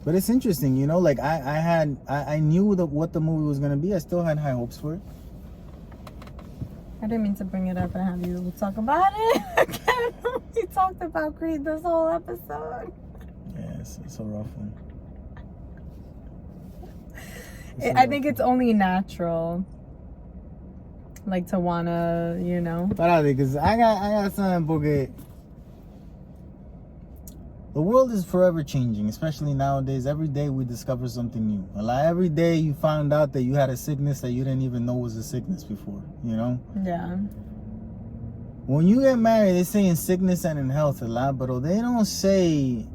But it's interesting, you know, like I knew what the movie was gonna be. I still had high hopes for it. I didn't mean to bring it up and have you talk about it again. We talked about Creed this whole episode. Yeah, it's a rough one. I think it's only natural, like, to wanna, you know. But because I got something porque the world is forever changing, especially nowadays. Every day we discover something new. Like every day you found out that you had a sickness that you didn't even know was a sickness before, you know? Yeah. When you get married, they say in sickness and in health a lot, but they don't say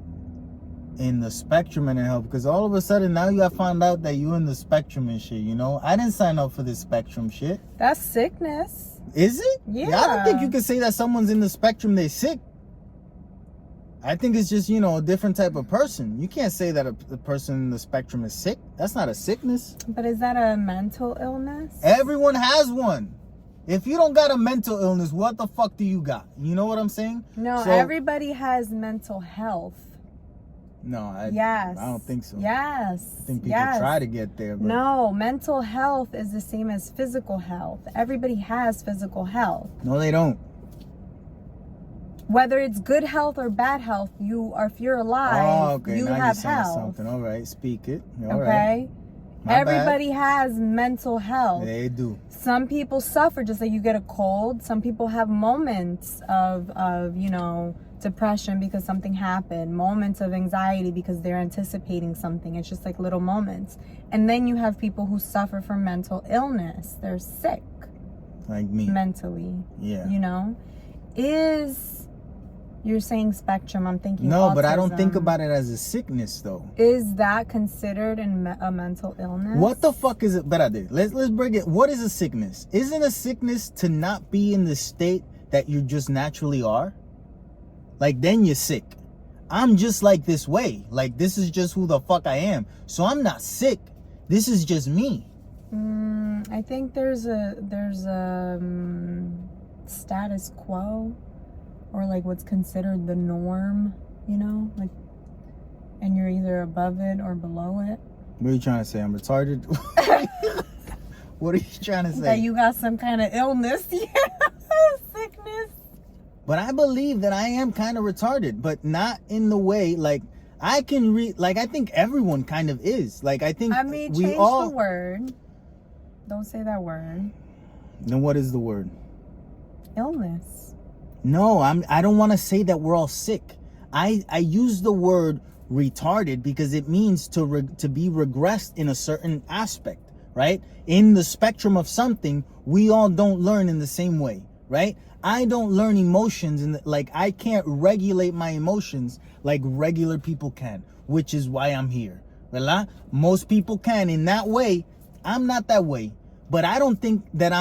in the spectrum and in health, because all of a sudden now you have found out that you're in the spectrum and shit, you know? I didn't sign up for this spectrum shit. That's sickness. Is it? Yeah. I don't think you can say that someone's in the spectrum, they're sick. I think it's just, you know, a different type of person. You can't say that a person in the spectrum is sick. That's not a sickness. But is that a mental illness? Everyone has one. If you don't got a mental illness, what the fuck do you got? You know what I'm saying? No, So, everybody has mental health. No, Yes. I don't think so. Yes. I think people try to get there. But No, mental health is the same as physical health. Everybody has physical health. No, they don't. Whether it's good health or bad health, if you're alive, you now have you're saying health. something. All right, speak it. All right. Okay? My Everybody has mental health. They do. Some people suffer, just like you get a cold. Some people have moments of you know, depression because something happened, moments of anxiety because they're anticipating something. It's just like little moments. And then you have people who suffer from mental illness. They're sick Like me. mentally. Yeah. You know? You're saying spectrum, I'm thinking No, autism. but I don't think about it as a sickness though. Is that considered a mental illness? What the fuck is it? Espérate, let's break it. What is a sickness? Isn't a sickness to not be in the state that you just naturally are? Like, then you're sick. I'm just like this way. Like, this is just who the fuck I am. So I'm not sick. This is just me. I think there's a status quo, or like what's considered the norm, you know, like, and you're either above it or below it. What are you trying to say? I'm retarded? What are you trying to say? That you got some kind of illness, yeah, sickness. But I believe that I am kind of retarded, but not in the way, like, I can read, like, I think everyone kind of is. Like, I think Change we all... the word. Don't say that word. Then what is the word? Illness. No, I don't want to say that we're all sick. I use the word retarded because it means to be regressed in a certain aspect, right? In the spectrum of something, we all don't learn in the same way, right? I don't learn emotions, and like, I can't regulate my emotions like regular people can, which is why I'm here, ¿verdad? Most people can. In that way, I'm not that way. But I don't think that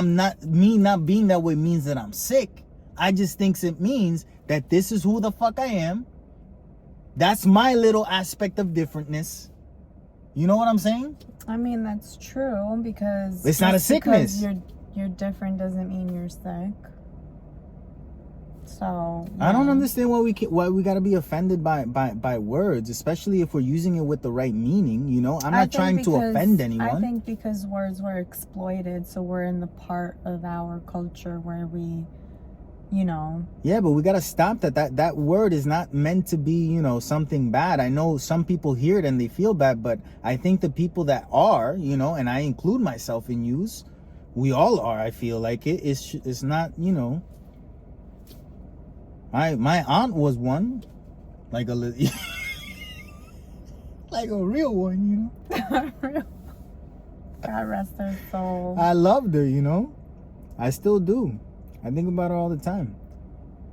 me not being that way means that I'm sick. I just think it means that this is who the fuck I am. That's my little aspect of differentness. You know what I'm saying? I mean, that's true, because it's not a sickness. Because you're different doesn't mean you're sick. So yeah. I don't understand why we gotta be offended by words, especially if we're using it with the right meaning. You know, I'm not trying to offend anyone. I think because words were exploited, so we're in the part of our culture where we, you know. Yeah, but we gotta stop that word is not meant to be, you know, something bad. I know some people hear it and they feel bad, but I think the people that are, you know, and I include myself in use, we all are. I feel like it's not, you know. My aunt was one, like a like a real one, you know. God rest her soul. I loved her, you know. I still do. I think about her all the time,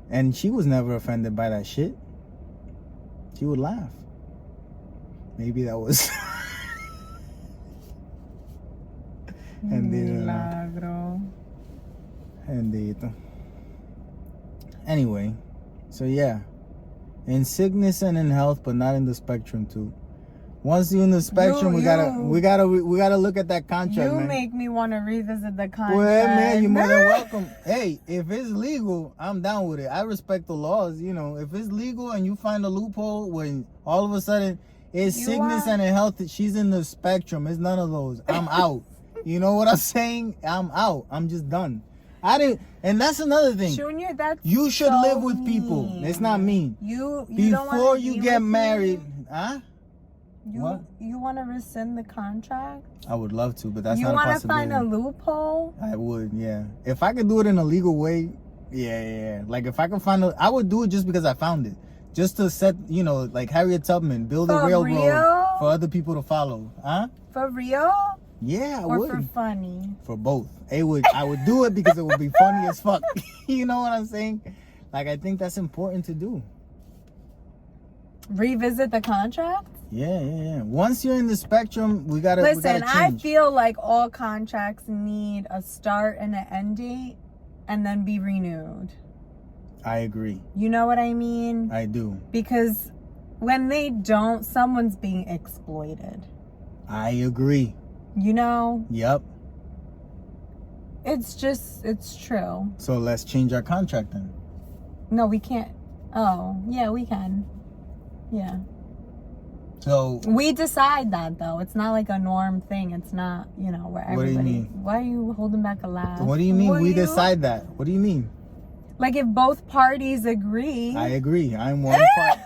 and she was never offended by that shit. She would laugh. Maybe that was. Milagro. Bendito. Anyway. So yeah, in sickness and in health, but not in the spectrum too. Once you're in the spectrum, we gotta look at that contract, You man. make me want to revisit the contract. Well, man, you're more than welcome. Hey, if it's legal, I'm down with it. I respect the laws. You know, if it's legal and you find a loophole when all of a sudden it's sickness and health, she's in the spectrum. It's none of those. I'm out. You know what I'm saying? I'm out. I'm just done. And that's another thing. Junior, that's you should so live with people. It's not mean. You before you get married, huh? What? You want to rescind the contract? I would love to, but that's not a possibility. You want to find a loophole? I would, yeah. If I could do it in a legal way, yeah. Like if I could I would do it just because I found it. Just to set, you know, like Harriet Tubman, build a railroad for other people to follow. Huh? For real? Yeah, I or would. Or for funny? For both. I would do it because it would be funny as fuck. You know what I'm saying? Like, I think that's important to do. Revisit the contract? Yeah. Once you're in the spectrum, we gotta Listen, change. I feel like all contracts need a start and an end date and then be renewed. I agree. You know what I mean? I do. Because when they don't, someone's being exploited. I agree. You know? Yep. It's true. So let's change our contract then. No, we can't. Oh, yeah, we can. Yeah. So we decide that though. It's not like a norm thing. It's not, you know, where everybody. What do you mean? Why are you holding back a laugh? What do you mean we decide that? What do you mean? Like if both parties agree. I agree. I'm one part.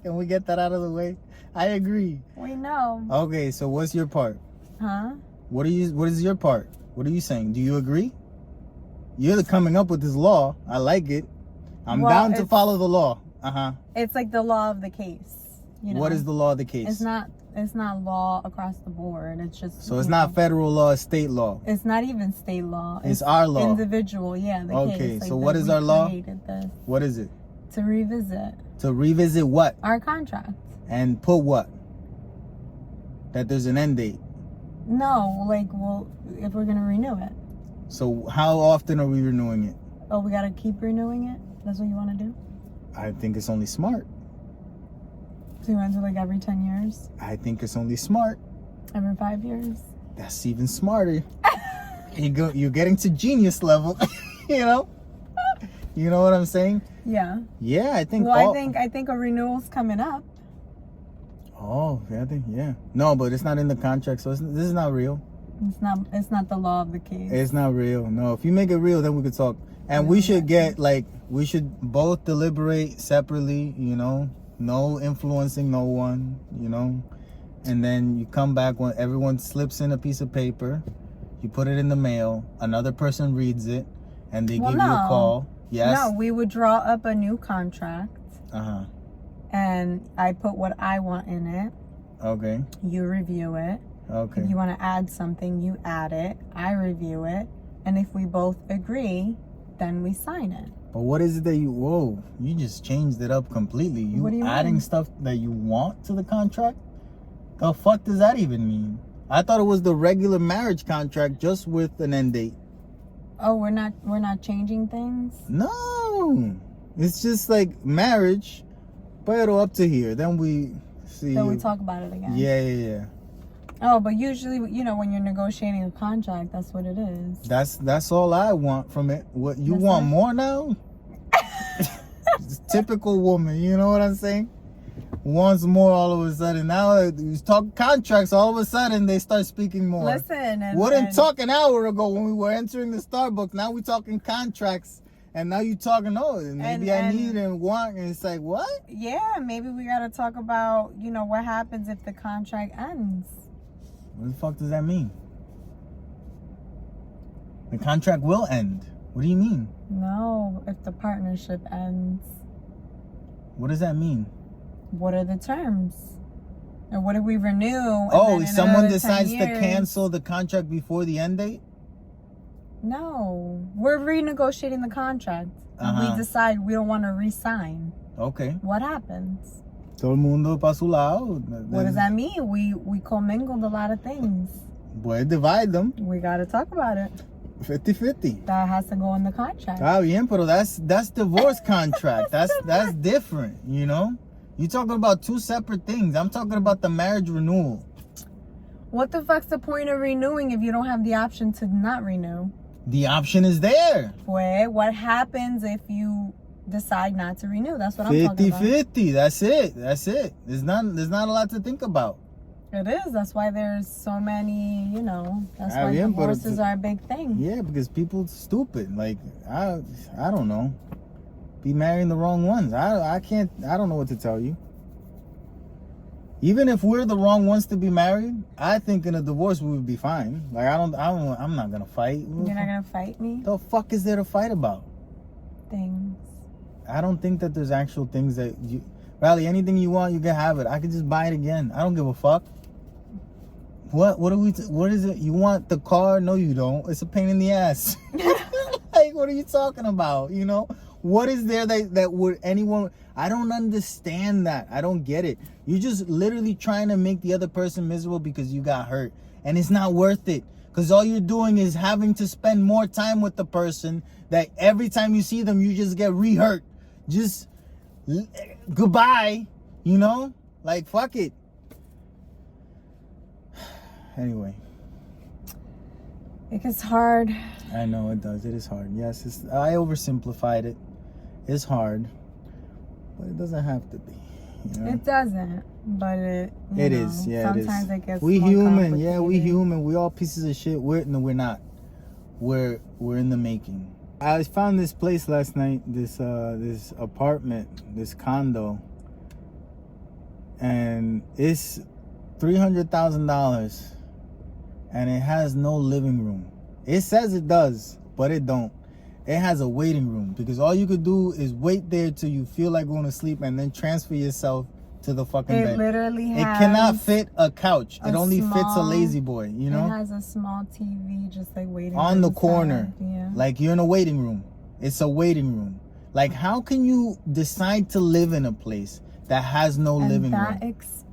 Can we get that out of the way? I agree. We know. Okay, so what's your part? Huh? What is your part? What are you saying? Do you agree? You're coming up with this law. I like it. I'm down to follow the law. It's like the law of the case. You know? What is the law of the case? It's not law across the board. It's just so it's not federal law, it's state law. It's not even state law. It's our law. Individual, yeah. The okay, case, like so what is our law? This. What is it? To revisit. To revisit what? Our contract. And put what? That there's an end date. No, like, well, if we're gonna renew it. So how often are we renewing it? Oh, we gotta keep renewing it? That's what you want to do? I think it's only smart. So you want to do like every 10 years? I think it's only smart. Every 5 years? That's even smarter. You're getting to genius level. You know? You know what I'm saying? Yeah. Yeah, I think. Well, I think a renewal's coming up. Oh, yeah. No, but it's not in the contract, so this is not real. It's not the law of the case. It's not real. No, if you make it real, then we could talk. And we should we should both deliberate separately, you know, no influencing no one, you know. And then you come back when everyone slips in a piece of paper, you put it in the mail, another person reads it, and they give you a call. Yes. No, we would draw up a new contract. And I put what I want in it. Okay. You review it. Okay. If you want to add something, you add it. I review it. And if we both agree, then we sign it. But what is it that you just changed it up completely. What do you adding mean? Stuff that you want to the contract? The fuck does that even mean? I thought it was the regular marriage contract just with an end date. Oh, we're not changing things? No. It's just like marriage, pero up to here. Then we see. Then we talk about it again. Yeah. Oh, but usually, you know, when you're negotiating a contract, that's what it is. That's all I want from it. What you want more now? Typical woman, you know what I'm saying? Wants more all of a sudden. Now you talk contracts, all of a sudden they start speaking more. Listen, wouldn't talk an hour ago when we were entering the Starbucks. Now we talking contracts, and now you talking maybe I need and want, and it's like what? Yeah, maybe we gotta talk about, you know, what happens if the contract ends. What the fuck does that mean? The contract will end. What do you mean? No, if the partnership ends. What does that mean? What are the terms? And what if we renew? Oh, if someone decides to cancel the contract before the end date? No, we're renegotiating the contract. And we decide we don't want to re-sign. Okay. What happens? Todo el mundo pa su lado. What does that mean? We commingled a lot of things. Pues divide them. We got to talk about it. 50-50. That has to go in the contract. Ah, bien, pero that's divorce contract. That's different, you know? You're talking about two separate things. I'm talking about the marriage renewal. What the fuck's the point of renewing if you don't have the option to not renew? The option is there. Well, what happens if you decide not to renew? That's what I'm talking about. 50-50. That's it. There's not a lot to think about. It is. That's why there's so many, that's why Yeah, but divorces are a big thing. Yeah, because people stupid. Like, I don't know. Be marrying the wrong ones. I don't know what to tell you. Even if we're the wrong ones to be married, I think in a divorce we would be fine. Like, I'm not gonna fight. You're not gonna fight me? The fuck is there to fight about? Things. I don't think that there's actual things that you... Riley, anything you want, you can have it. I can just buy it again. I don't give a fuck. What is it? You want the car? No, you don't. It's a pain in the ass. Like, what are you talking about? What is there that would anyone... I don't understand that. I don't get it. You're just literally trying to make the other person miserable because you got hurt. And it's not worth it. Because all you're doing is having to spend more time with the person that every time you see them, you just get re-hurt. Just goodbye, Like, fuck it. Anyway. It gets hard. I know it does. It is hard. Yes, I oversimplified it. It's hard. But it doesn't have to be. It doesn't. But it is. Yeah, sometimes it gets we more human. Yeah, we complicated. human. We all pieces of shit. We're not. We're in the making. I found this place last night. This apartment, this condo, and it's $300,000, and it has no living room. It says it does, but it don't. It has a waiting room because all you could do is wait there till you feel like going to sleep and then transfer yourself to the fucking bed. It literally has... It cannot fit a couch. It only fits a lazy boy, It has a small TV just like waiting on the inside. corner. Yeah. Like you're in a waiting room. It's a waiting room. Like, how can you decide to live in a place that has no living room? Expensive.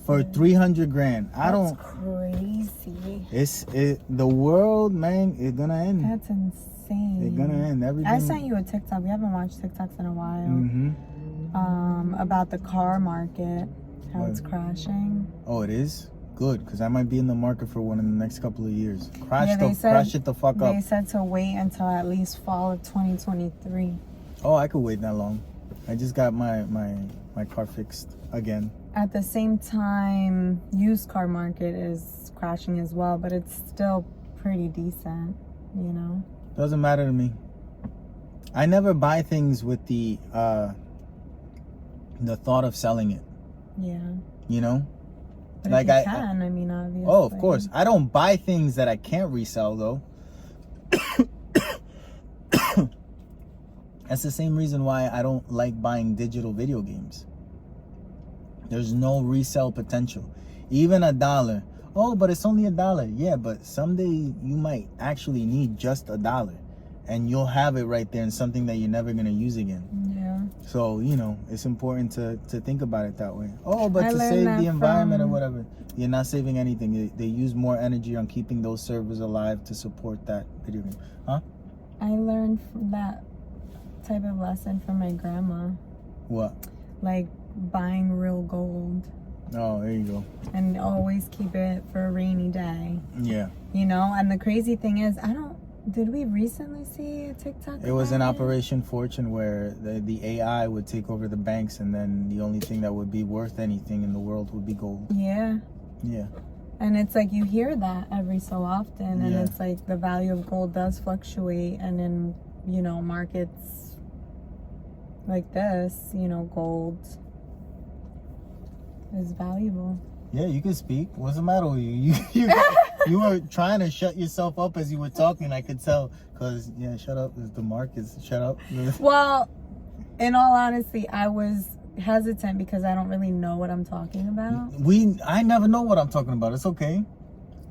For $300,000. That's crazy. The world, man, it's gonna end. That's insane. It's gonna end. Everything. I sent you a TikTok. We haven't watched TikToks in a while. Mm-hmm. About the car market, how it's crashing. Oh, it is? Good, because I might be in the market for one in the next couple of years. Crash it the fuck up. They said to wait until at least fall of 2023. Oh, I could wait that long. I just got my car fixed again. At the same time, used car market is crashing as well, but it's still pretty decent, Doesn't matter to me. I never buy things with the thought of selling it. Yeah. But Like if you can, obviously. Oh, of course. I don't buy things that I can't resell, though. That's the same reason why I don't like buying digital video games. There's no resale potential. Even $1. Oh, but it's only $1. Yeah, but someday you might actually need just $1. And you'll have it right there in something that you're never going to use again. Yeah. So, it's important to think about it that way. Oh, but to save the environment or whatever. You're not saving anything. They use more energy on keeping those servers alive to support that video game. Huh? I learned that type of lesson from my grandma. What? Like buying real gold. Oh, there you go. And always keep it for a rainy day. Yeah. And the crazy thing is, did we recently see a TikTok? It was an Operation Fortune where the AI would take over the banks, and then the only thing that would be worth anything in the world would be gold. Yeah. Yeah. And it's like you hear that every so often, and it's like the value of gold does fluctuate, and in markets like this, gold is valuable. Yeah, you can speak. What's the matter with you? You were trying to shut yourself up as you were talking. I could tell. Because, shut up. The markets. Shut up. Well, in all honesty, I was hesitant because I don't really know what I'm talking about. I never know what I'm talking about. It's okay.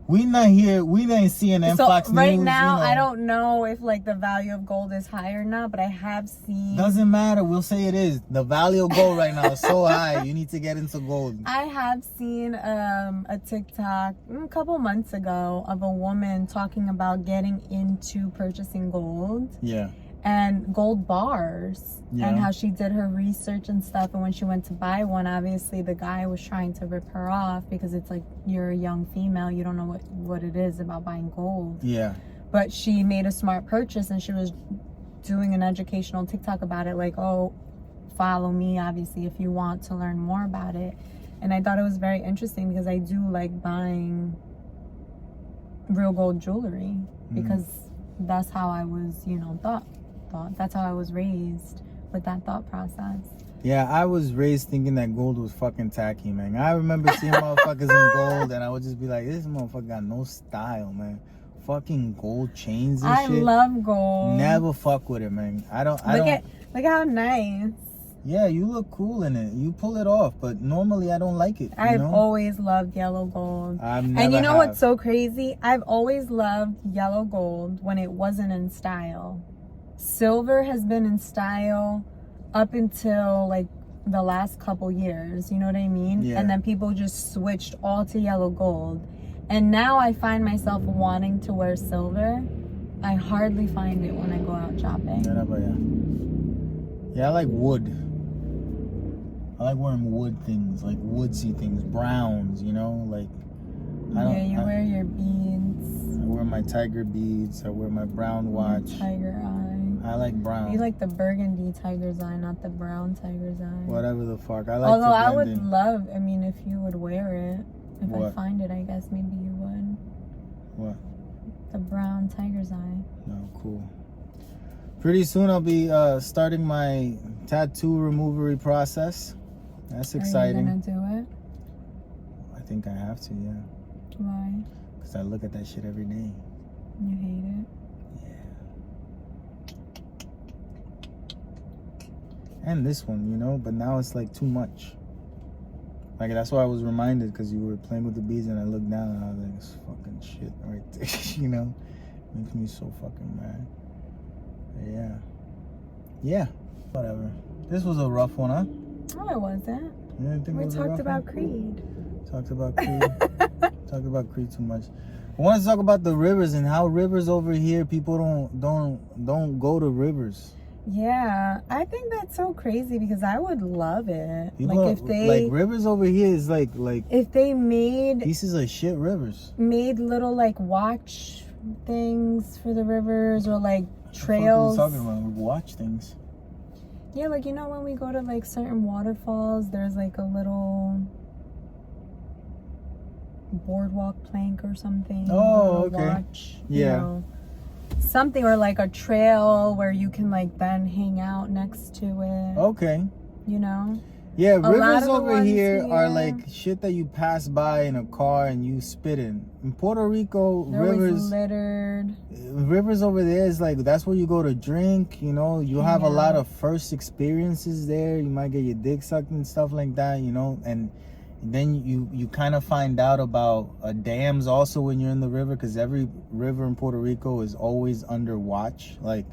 We not here. We ain't CNN, Fox News. Right now, I don't know if like the value of gold is high or not, but I have seen. Doesn't matter. We'll say it is. The value of gold right now is so high. You need to get into gold. I have seen a TikTok a couple months ago of a woman talking about getting into purchasing gold. Yeah. and gold bars, and how she did her research and stuff. And when she went to buy one, obviously the guy was trying to rip her off because it's like, you're a young female, you don't know what it is about buying gold. Yeah. But she made a smart purchase, and she was doing an educational TikTok about it, like, oh, follow me obviously if you want to learn more about it. And I thought it was very interesting because I do like buying real gold jewelry because that's how I was, you know, thought that's how I was raised, with that thought process. Yeah, I was raised thinking that gold was fucking tacky, man. I remember seeing motherfuckers in gold, and I would just be like, this motherfucker got no style, man. Fucking gold chains and shit. I love gold. Never fuck with it, man. Look how nice. Yeah, you look cool in it. You pull it off, but normally I don't like it. I've always loved yellow gold. And you know what's so crazy? I've always loved yellow gold when it wasn't in style. Silver has been in style up until like the last couple years, you know what I mean? Yeah. And then people just switched all to yellow gold. And now I find myself wanting to wear silver. I hardly find it when I go out shopping. Yeah, I like wood. I like wearing wood things, like woodsy things, browns, you know, like. You wear your beads. I wear my tiger beads. I wear my brown watch. Tiger eye. I like brown. You like the burgundy tiger's eye, not the brown tiger's eye. Whatever the fuck. I like. Although I would love, I mean, if you would wear it, if What? I find it, I guess maybe you would. What? The brown tiger's eye. No, cool. Pretty soon I'll be starting my tattoo removery process. That's exciting. Are you gonna do it? I think I have to, yeah. Why? Because I look at that shit every day. You hate it? And this one, you know, but now it's like too much. Like, that's why I was reminded, because you were playing with the beads and I looked down and I was like, this fucking shit right there, you know? Makes me so fucking mad. Yeah, whatever. This was a rough one, huh? No, it wasn't. You didn't think We it was a talked rough about one? Creed. Talked about Creed. Talked about Creed too much. I want to talk about the rivers and how rivers over here, people don't go to rivers. Yeah, I think that's so crazy because I would love it. People like if they like rivers over here is like if they made pieces of shit rivers. Made little like watch things for the rivers, or like trails. What are you talking about? Watch things. Yeah, like, you know, when we go to like certain waterfalls, there's like a little boardwalk plank or something. Oh, okay. Watch, yeah. You know, something, or like a trail where you can like then hang out next to it. Okay. You know? Yeah, rivers over here are like shit that you pass by in a car and you spit in. In Puerto Rico, They're rivers littered. Rivers over there is like, that's where you go to drink, you know. You have a lot of first experiences there. You might get your dick sucked and stuff like that, you know. And then you kind of find out about dams also when you're in the river, because every river in Puerto Rico is always under watch. Like,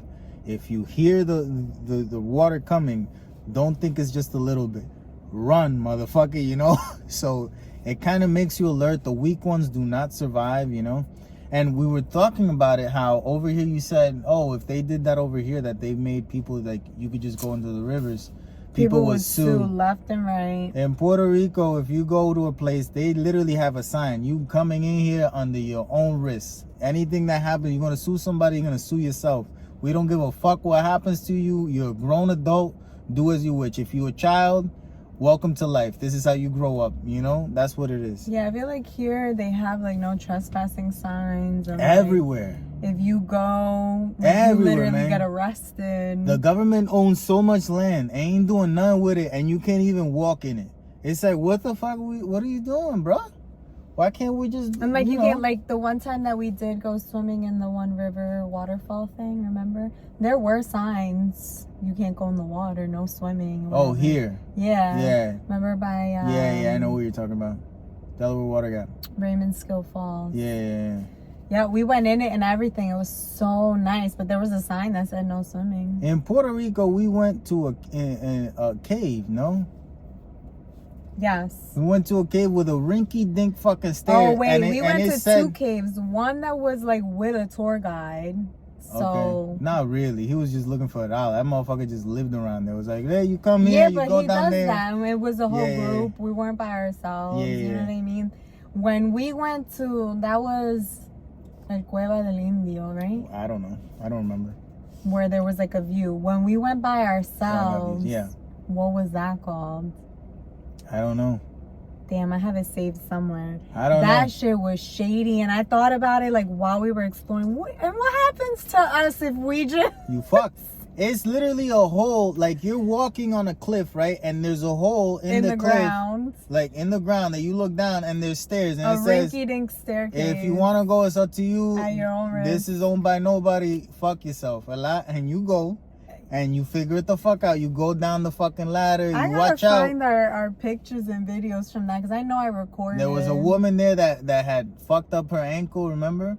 if you hear the water coming, don't think it's just a little bit. Run, motherfucker, you know. So it kind of makes you alert. The weak ones do not survive, you know. And we were talking about it, how over here you said, oh, if they did that over here, that they made people like you could just go into the rivers, people would sue left and right. In Puerto Rico, if you go to a place, they literally have a sign: you coming in here under your own risk. Anything that happens, you're gonna sue somebody, you're gonna sue yourself. We don't give a fuck what happens to you. You're a grown adult. Do as you wish. If you're a child, welcome to life. This is how you grow up, you know? That's what it is. Yeah, I feel like here they have like no trespassing signs. Or, everywhere. Like, if you go, everywhere, you literally man. get arrested. The government owns so much land, ain't doing nothing with it, and you can't even walk in it. It's like, what the fuck? What are you doing, bro? Why can't we just? And like you get like the one time that we did go swimming in the one river waterfall thing. Remember, there were signs. You can't go in the water. No swimming. Oh, here. Yeah. Yeah. Remember by. Yeah. I know what you're talking about. Delaware Water Gap. Raymond Skill Falls. Yeah. Yeah, we went in it and everything. It was so nice, but there was a sign that said no swimming. In Puerto Rico, we went to a cave. No. Yes. We went to a cave with a rinky-dink fucking stair. Oh, wait. We went to two caves. One that was like with a tour guide. So not really. He was just looking for $1. That motherfucker just lived around there. It was like, hey, you come here, yeah, you but go he down does there. that. It was a whole Yeah, group. We weren't by ourselves. Yeah, You know yeah. what I mean? When we went to, that was El Cueva del Indio, right? I don't know. I don't remember. Where there was like a view. When we went by ourselves, Yeah. what was that called? I don't know. Damn, I have it saved somewhere. I don't know. That shit was shady, and I thought about it like while we were exploring. And what happens to us if we just... You fucked. It's literally a hole. Like, you're walking on a cliff, right? And there's a hole in the cliff, ground. like in the ground, that you look down and there's stairs. And A it says, rinky-dink staircase. if you want to go, it's up to you. At your own risk. This is owned by nobody. Fuck yourself. A lot. And you go. And you figure it the fuck out. You go down the fucking ladder. You I gotta watch out. find our pictures and videos from that, because I know I recorded. There was a woman there that had fucked up her ankle, remember?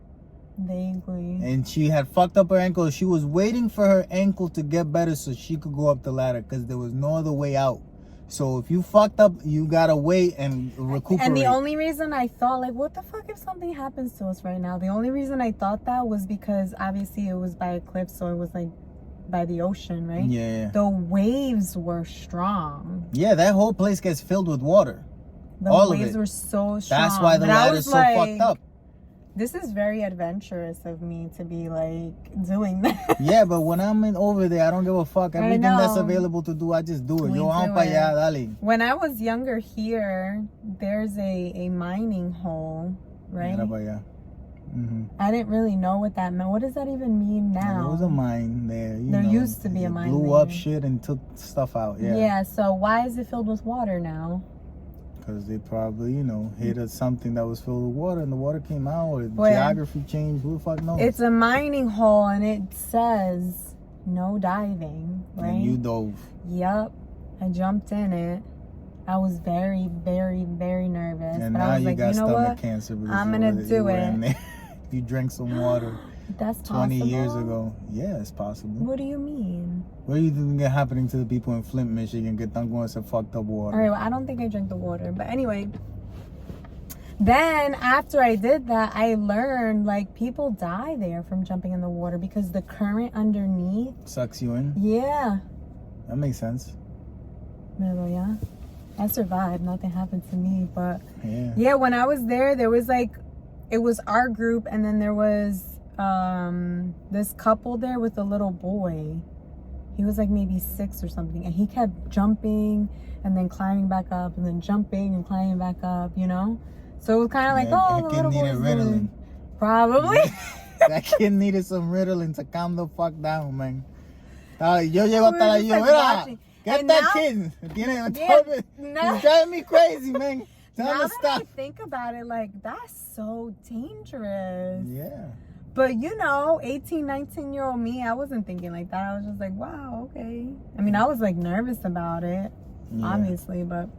Vaguely. And she had fucked up her ankle. She was waiting for her ankle to get better so she could go up the ladder, because there was no other way out. So if you fucked up, you gotta wait and recuperate. And the only reason I thought, like, what the fuck if something happens to us right now? The only reason I thought that was because obviously it was by a cliff, so it was like by the ocean, right? Yeah. The waves were strong. Yeah, that whole place gets filled with water. The All of waves it. were so strong. That's why the But I ladder's was so like, fucked up. This is very adventurous of me to be like doing that. Yeah, but when I'm over there, I don't give a fuck. Everything that's available to do, I just do it. We Yo, do vamos pa' allá, dale. When I was younger here, there's a mining hole, right? Mira pa' allá. Mm-hmm. I didn't really know what that meant. What does that even mean now? There was a mine there. There used to be a mine blew there. up shit and took stuff out. Yeah. Yeah, so why is it filled with water now? Because they probably, hit at something that was filled with water and the water came out, or Well, geography changed. Who the fuck knows? It's a mining hole and it says no diving, right? And you dove. Yup. I jumped in it. I was very, very, very nervous. And but now I was you like, got you know stomach what? cancer because I'm you gonna were- do you were it. in there. You drank some water That's 20 years possible? ago. Yeah, it's possible. What do you mean? What do you think is happening to the people in Flint, Michigan? Que están con ese fucked up water. All right, well, I don't think I drank the water. But anyway, then after I did that, I learned like people die there from jumping in the water because the current underneath. Sucks you in? Yeah. That makes sense. Pero yeah. I survived. Nothing happened to me. But Yeah. yeah, when I was there, there was like, it was our group, and then there was this couple there with a little boy. He was like maybe 6 or something, and he kept jumping and then climbing back up and then jumping and climbing back up, So it was kind of like, That the kid little needed boy's Ritalin. doing- Probably. That kid needed some Ritalin to calm the fuck down, man. Yo llego We hasta were la just, yo, like, mira, watching. get And that now- kid. Tiene, Yeah, now- he's driving me crazy, man. Tell him Now to that stop. I think about it, like, that's so dangerous. Yeah. But 18, 19-year-old me, I wasn't thinking like that. I was just like, wow, okay. I mean, I was like nervous about it, Yeah. obviously, but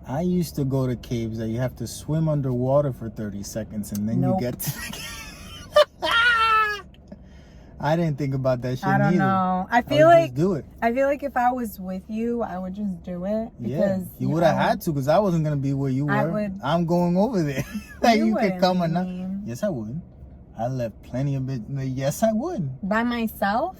I used to go to caves that you have to swim underwater for 30 seconds and then Nope. you get to the cave. I didn't think about that shit I don't neither. know. I I feel would like just do it. I feel like if I was with you, I would just do it Yeah, because you would have had to, because I wasn't gonna be where you were. I would- I'm going over there. Like you could wouldn't come or not. leave me. Yes, I would. I left plenty of it. Yes, I would. By myself.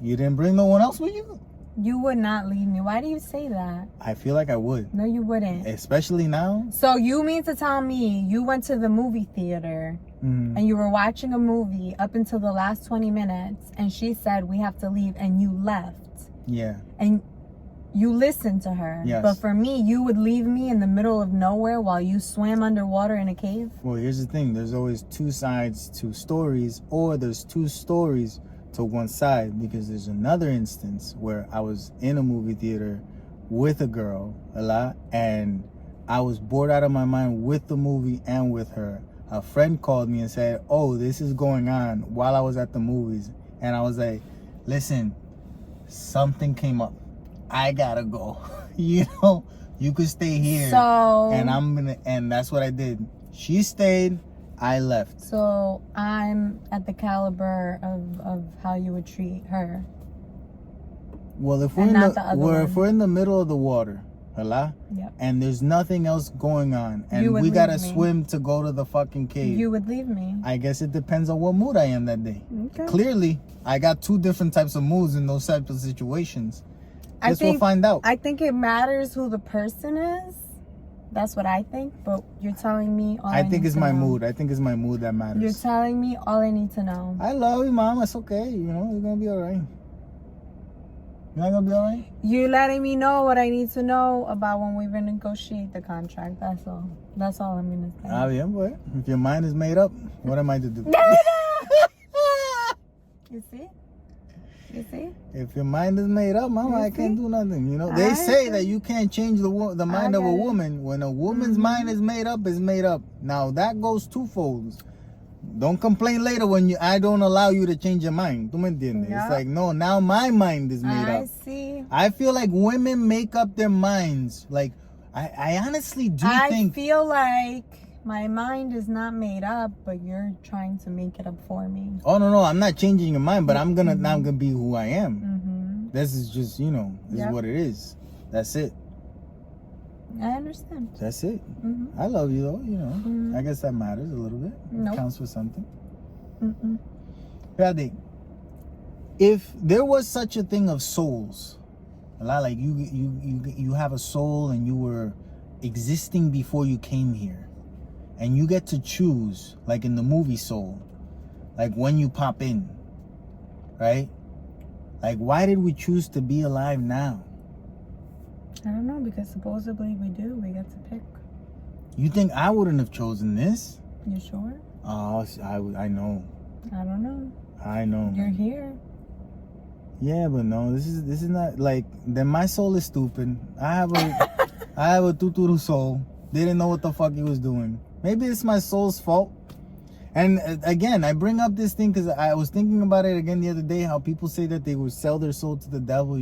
You didn't bring no one else with you? You would not leave me. Why do you say that? I feel like I would, No, you wouldn't. especially now. So you mean to tell me you went to the movie theater Mhm. and you were watching a movie up until the last 20 minutes and she said we have to leave and you left Yeah. and you listened to her. Yes. But for me, you would leave me in the middle of nowhere while you swam underwater in a cave? Well, here's the thing. There's always two sides to stories, or there's two stories to one side, because there's another instance where I was in a movie theater with a girl a lot, and I was bored out of my mind with the movie and with her. A friend called me and said, oh, this is going on while I was at the movies. And I was like, listen, something came up. I gotta go. You could stay here. So And that's what I did. She stayed, I left. So I'm at the caliber of how you would treat her. Well, if we're And in not the other if one. we're in the middle of the water, Hello? Yep. And there's nothing else going on. You And would we gotta leave me. swim to go to the fucking cave. You would leave me. I guess it depends on what mood I am that day. Okay. Clearly, I got 2 different types of moods in those types of situations. I Guess we'll think- find out. I think it matters who the person is. That's what I think. But you're telling me all I think need it's to my know. mood. I think it's my mood that matters. You're telling me all I need to know. I love you, Mom. It's okay. You know, you're gonna be alright. You're not gonna be alright? You're letting me know what I need to know about when we renegotiate the contract. That's all. That's all I'm gonna say. Ah, bien, boy. If your mind is made up, what am I to do? You see? You see? If your mind is made up, Mama, You I can't see? do nothing. You know, they I say see. that you can't change the mind of a get it. woman. When a woman's mind is made up, it's made up. Now that goes twofold. Don't complain later when I don't allow you to change your mind. ¿Tú me entiendes? Yeah. It's like, no, now my mind is made I up. see. I feel like women make up their minds. Like, I honestly do I think. feel like my mind is not made up, but you're trying to make it up for me. Oh no, I'm not changing your mind, but now I'm gonna be who I am. Mm-hmm. This is just, this is what it is. That's it. I understand. That's it. Mm-hmm. I love you though, Mhm. I guess that matters a little bit. Nope. It counts for something. Mm-mm. Fíjate, if there was such a thing of souls, like you have a soul and you were existing before you came here, and you get to choose, like in the movie Soul, like when you pop in, right? Like, why did we choose to be alive now? I don't know, because supposedly we do. We get to pick. You think I wouldn't have chosen this? You sure? Oh, I know. I don't know. I know. You're here. Yeah, but no, this is not like. Then my soul is stupid. I have a tuturu soul. Didn't know what the fuck he was doing. Maybe it's my soul's fault. And again, I bring up this thing because I was thinking about it again the other day. How people say that they would sell their soul to the devil.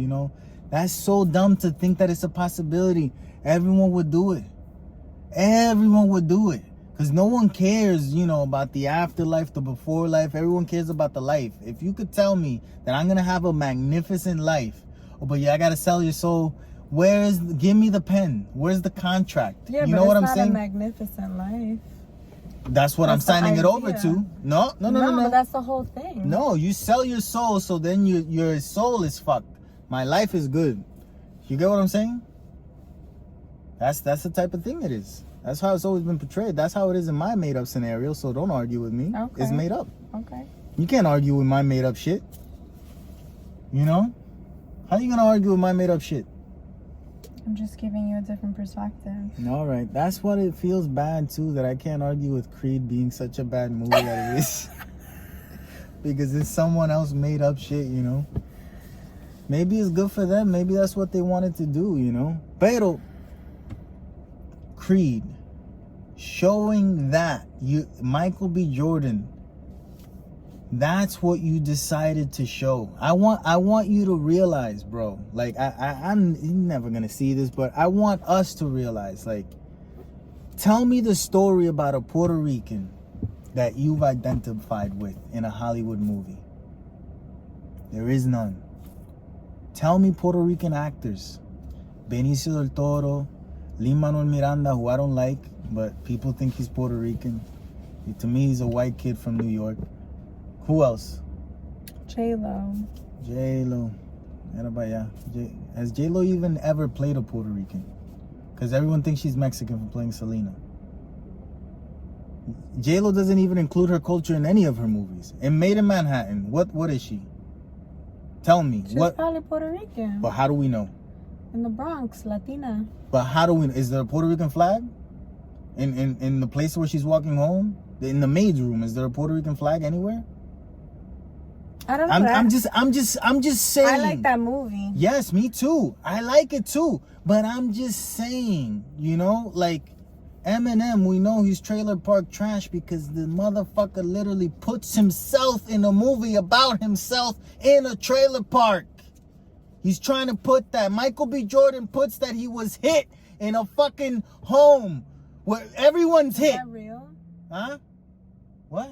That's so dumb to think that it's a possibility. Everyone would do it. Everyone would do it. Because no one cares, about the afterlife, the before life. Everyone cares about the life. If you could tell me that I'm going to have a magnificent life, but I got to sell your soul, give me the pen. Where's the contract? Yeah, you but know what it's I'm not saying? a magnificent life. That's what That's I'm signing the it over idea. to. No. But that's the whole thing. No, you sell your soul, so then your soul is fucked. My life is good. You get what I'm saying? That's the type of thing it is. That's how it's always been portrayed. That's how it is in my made up scenario, so don't argue with me. Okay. It's made up. Okay. You can't argue with my made up shit. How are you gonna argue with my made up shit? I'm just giving you a different perspective. All right, that's what it feels bad too, that I can't argue with Creed being such a bad movie that it is. Because it's someone else made up shit, Maybe it's good for them. Maybe that's what they wanted to do, Pero Creed showing that Michael B. Jordan, that's what you decided to show. I want you to realize, bro. Like I'm never gonna see this, but I want us to realize. Like, tell me the story about a Puerto Rican that you've identified with in a Hollywood movie. There is none. Tell me Puerto Rican actors. Benicio del Toro, Lin-Manuel Miranda, who I don't like, but people think he's Puerto Rican. To me, he's a white kid from New York. Who else? J-Lo. J-Lo. Has J-Lo even ever played a Puerto Rican? Because everyone thinks she's Mexican for playing Selena. J-Lo doesn't even include her culture in any of her movies. In Made in Manhattan, what is she? Tell me. She's probably Puerto Rican. But how do we know? In the Bronx, Latina. But how do we know? Is there a Puerto Rican flag? In the place where she's walking home? In the maid's room, is there a Puerto Rican flag anywhere? I don't know. I'm just saying. I like that movie. Yes, me too. I like it too. But I'm just saying, like Eminem, we know he's trailer park trash because the motherfucker literally puts himself in a movie about himself in a trailer park. He's trying to put that. Michael B. Jordan puts that he was hit in a fucking home where everyone's hit. Is that real? Huh? What?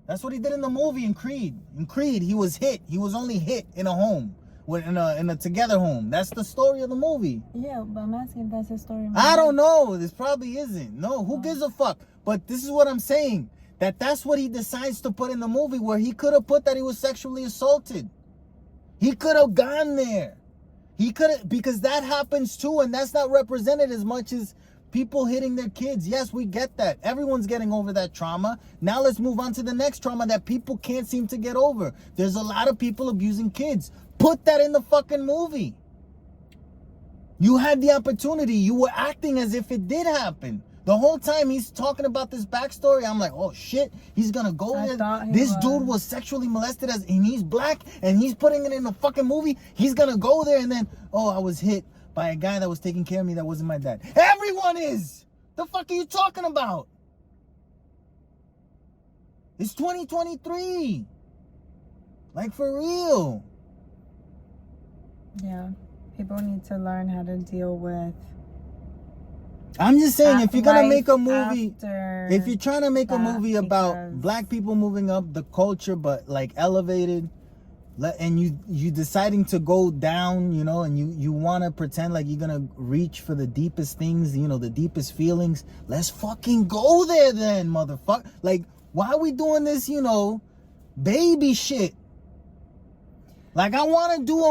That's what he did in the movie in Creed. In Creed, he was hit. He was only hit in a home. in a together home. That's the story of the movie. Yeah, but I'm asking if that's his story. I don't know. This probably isn't. No, who gives a fuck? But this is what I'm saying. That's what he decides to put in the movie, where he could have put that he was sexually assaulted. He could have gone there. He could have, because that happens too, and that's not represented as much as people hitting their kids. Yes, we get that. Everyone's getting over that trauma. Now let's move on to the next trauma that people can't seem to get over. There's a lot of people abusing kids. Put that in the fucking movie. You had the opportunity. You were acting as if it did happen. The whole time he's talking about this backstory, I'm like, oh shit, he's gonna go there. This dude was sexually molested and he's black, and he's putting it in the fucking movie. He's gonna go there and then, oh, I was hit by a guy that was taking care of me that wasn't my dad. Everyone is! The fuck are you talking about? It's 2023. Like, for real. Yeah. People need to learn how to deal with. I'm just saying, if you're gonna make a movie, after if you're trying to make a movie about because- black people moving up the culture, but like elevated, and you deciding to go down, you know, and you want to pretend like you're gonna reach for the deepest things, you know, the deepest feelings, let's fucking go there then, motherfucker. Like, why are we doing this, you know, baby shit? Like, I want to do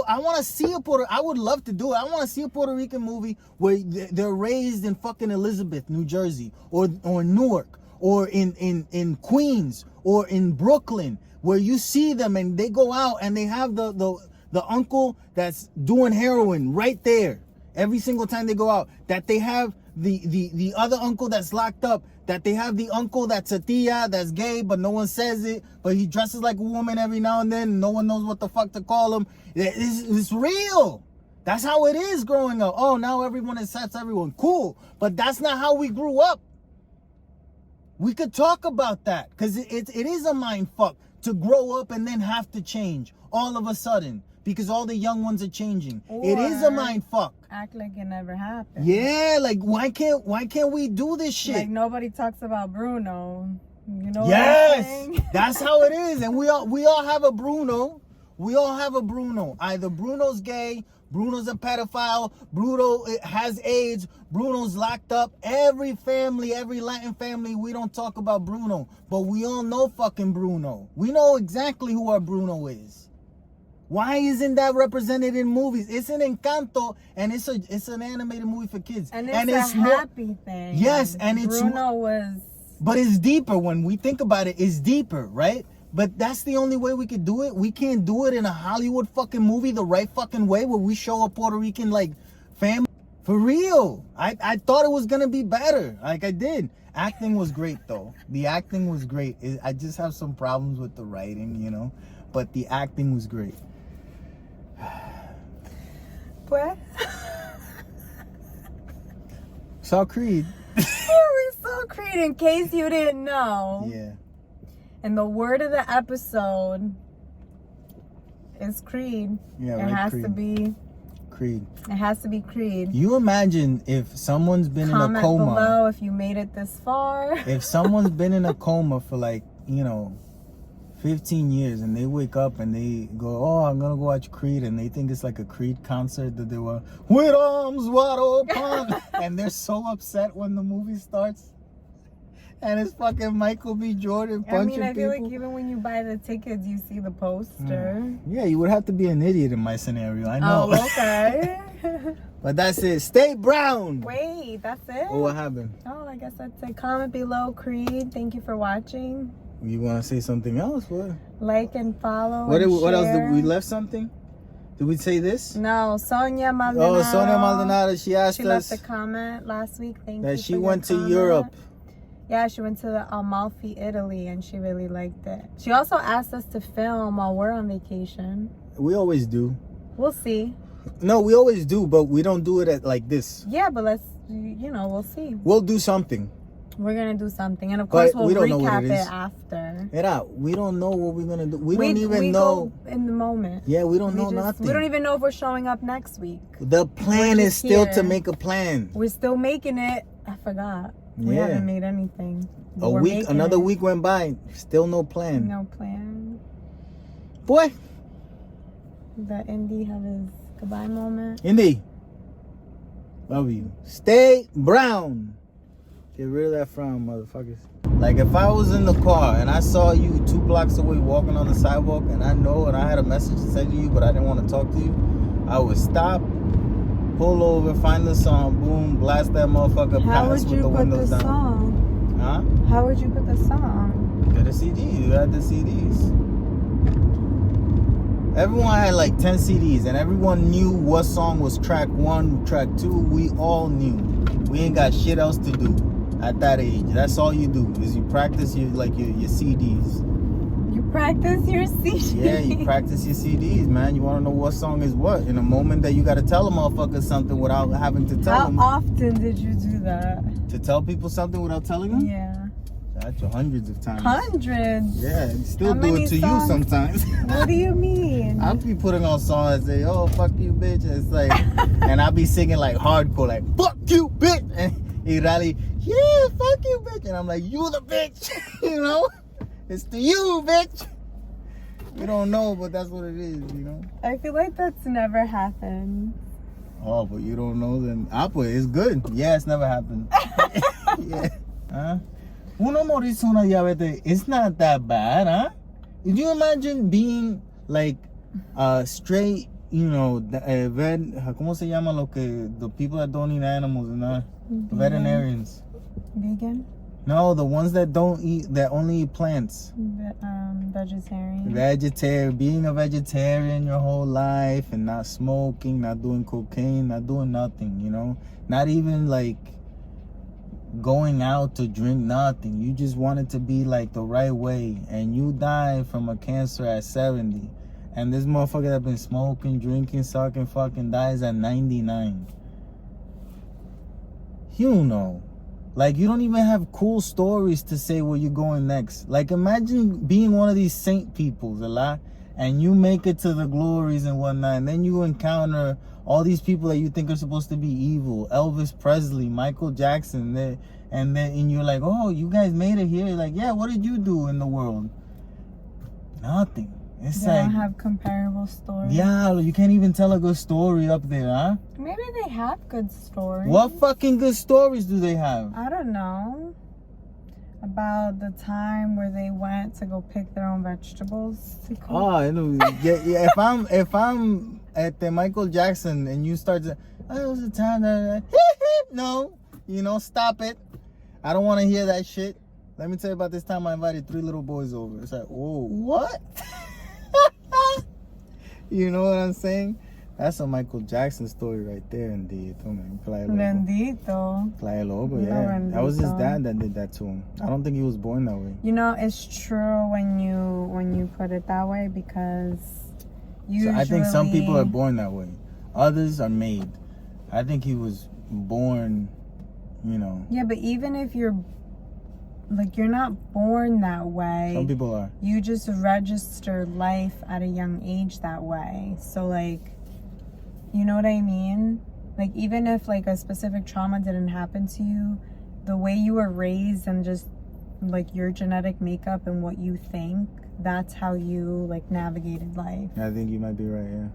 I want to see I would love to do it. I want to see a Puerto Rican movie where they're raised in fucking Elizabeth, New Jersey, or Newark, or in Queens, or in Brooklyn, where you see them and they go out and they have the uncle that's doing heroin right there every single time they go out, that they have the other uncle that's locked up, that they have the uncle that's a tia, that's gay, but no one says it, but he dresses like a woman every now and then, and no one knows what the fuck to call him. It's real. That's how it is growing up. Oh, now everyone accepts everyone. Cool. But that's not how we grew up. We could talk about that, because it is a mind fuck to grow up and then have to change all of a sudden, because all the young ones are changing. It is a mind fuck. Act like it never happened. Yeah, like why can't we do this shit? Like, nobody talks about Bruno. You know yes, what I'm saying? That's how it is. And we all have a Bruno. We all have a Bruno. Either Bruno's gay, Bruno's a pedophile, Bruno has AIDS, Bruno's locked up. Every family, every Latin family, we don't talk about Bruno, but we all know fucking Bruno. We know exactly who our Bruno is. Why isn't that represented in movies? It's an Encanto, and it's an animated movie for kids. And it's a happy thing. Yes, and Bruno was... But it's deeper. When we think about it, it's deeper, right? But that's the only way we could do it. We can't do it in a Hollywood fucking movie the right fucking way, where we show a Puerto Rican, like, family. For real. I thought it was going to be better. Like, I did. Acting was great, though. The acting was great. I just have some problems with the writing, you know? But the acting was great. What? Saw Creed. We saw Creed, in case you didn't know. Yeah. And the word of the episode is Creed. Yeah, it right, has Creed. to be Creed. It has to be Creed. You imagine if someone's been Comment in a coma. below if you made it this far. If someone's been in a coma for, like, you know, 15 years, and they wake up and they go, oh, I'm gonna go watch Creed, and they think it's like a Creed concert that they were with arms wide open, and they're so upset when the movie starts, and it's fucking Michael B. Jordan punching people. I feel like even when you buy the tickets, you see the poster. Yeah, you would have to be an idiot in my scenario. I know. Oh, okay. But that's it. Stay brown. Wait, that's it? Oh, what happened? Oh, I guess that's it. Comment below, Creed. Thank you for watching. You want to say something else? What? Like and follow. What share. else? Did we left something? Did we say this? No, Sonia Maldonado. Oh, Sonia Maldonado. She asked she us. She left a comment last week. Thank you. That she for went your to comment. Europe. Yeah, she went to the Amalfi, Italy, and she really liked it. She also asked us to film while we're on vacation. We always do. We'll see. No, we always do, but we don't do it at like this. Yeah, but let's, we'll see. We'll do something. We're gonna do something, and of course we'll recap it after. We don't know what we're gonna do. We don't even know in the moment. Yeah, we don't know nothing. We don't even know if we're showing up next week. The plan is still to make a plan. We're still making it. I forgot. We haven't made anything. Another week went by. Still no plan. No plan. Boy. Let Indy have his goodbye moment. Indy, love you. Stay brown. Get rid of that frown, motherfuckers. Like, if I was in the car and I saw you 2 blocks away walking on the sidewalk, and I know and I had a message to say to you, but I didn't want to talk to you, I would stop, pull over, find the song, boom, blast that motherfucker, pass with the windows down. Song? Huh? How would you put the song? Get a CD. You had the CDs. Everyone had like 10 CDs, and everyone knew what song was track 1, track 2. We all knew. We ain't got shit else to do at that age. That's all you do is you practice your CDs. You practice your CDs? Yeah, you practice your CDs, man. You want to know what song is what in a moment that you got to tell a motherfucker something without having to tell them. How often did you do that? To tell people something without telling them? Yeah. That's hundreds of times. Hundreds? Yeah, and still How do many it to songs? you sometimes. What do you mean? I'll be putting on songs and say, oh, fuck you, bitch. And it's like, and I'll be singing like hardcore, like, fuck you, bitch. And he rally, yeah, fuck you, bitch. And I'm like, you the bitch. You know? It's to you, bitch. You don't know, but that's what it is, you know? I feel like that's never happened. Oh, but you don't know, then it's good. Yeah, it's never happened. Yeah. Huh? Uno morirse una diabetes, it's not that bad, huh? Did you imagine being like straight, you know, ¿cómo se llama the people that don't eat animals and veterinarians? Vegan? No, the ones that don't eat, that only eat plants. Vegetarian. Being a vegetarian your whole life and not smoking, not doing cocaine, not doing nothing, you know? Not even like going out to drink, nothing. You just want it to be like the right way, and you die from a cancer at 70, and this motherfucker that been smoking, drinking, sucking, fucking dies at 99. You know, like, you don't even have cool stories to say where you're going next. Like, imagine being one of these saint peoples a lot, and you make it to the glories and whatnot, and then you encounter all these people that you think are supposed to be evil, Elvis Presley, Michael Jackson, and you're like, oh, you guys made it here. Like, yeah, what did you do in the world? Nothing. It's they don't have comparable stories. Yeah, you can't even tell a good story up there, huh? Maybe they have good stories. What fucking good stories do they have? I don't know. About the time where they went to go pick their own vegetables to cook. Oh, I know. Yeah. If I'm at the Michael Jackson and you start to, oh, it was a time that no, you know, stop it. I don't want to hear that shit. Let me tell you about this time I invited 3 little boys over. It's like, whoa, what? You know what I'm saying? That's a Michael Jackson story right there, indeed. Bendito. Yeah. That was his dad that did that to him. I don't think he was born that way. You know, it's true when you put it that way, because usually... So I think some people are born that way. Others are made. I think he was born, you know. Yeah, but even if you're not born that way. Some people are. You just register life at a young age that way. So, like, you know what I mean? Like, even if, like, a specific trauma didn't happen to you, the way you were raised and just, like, your genetic makeup and what you think, that's how you, like, navigated life. I think you might be right, yeah.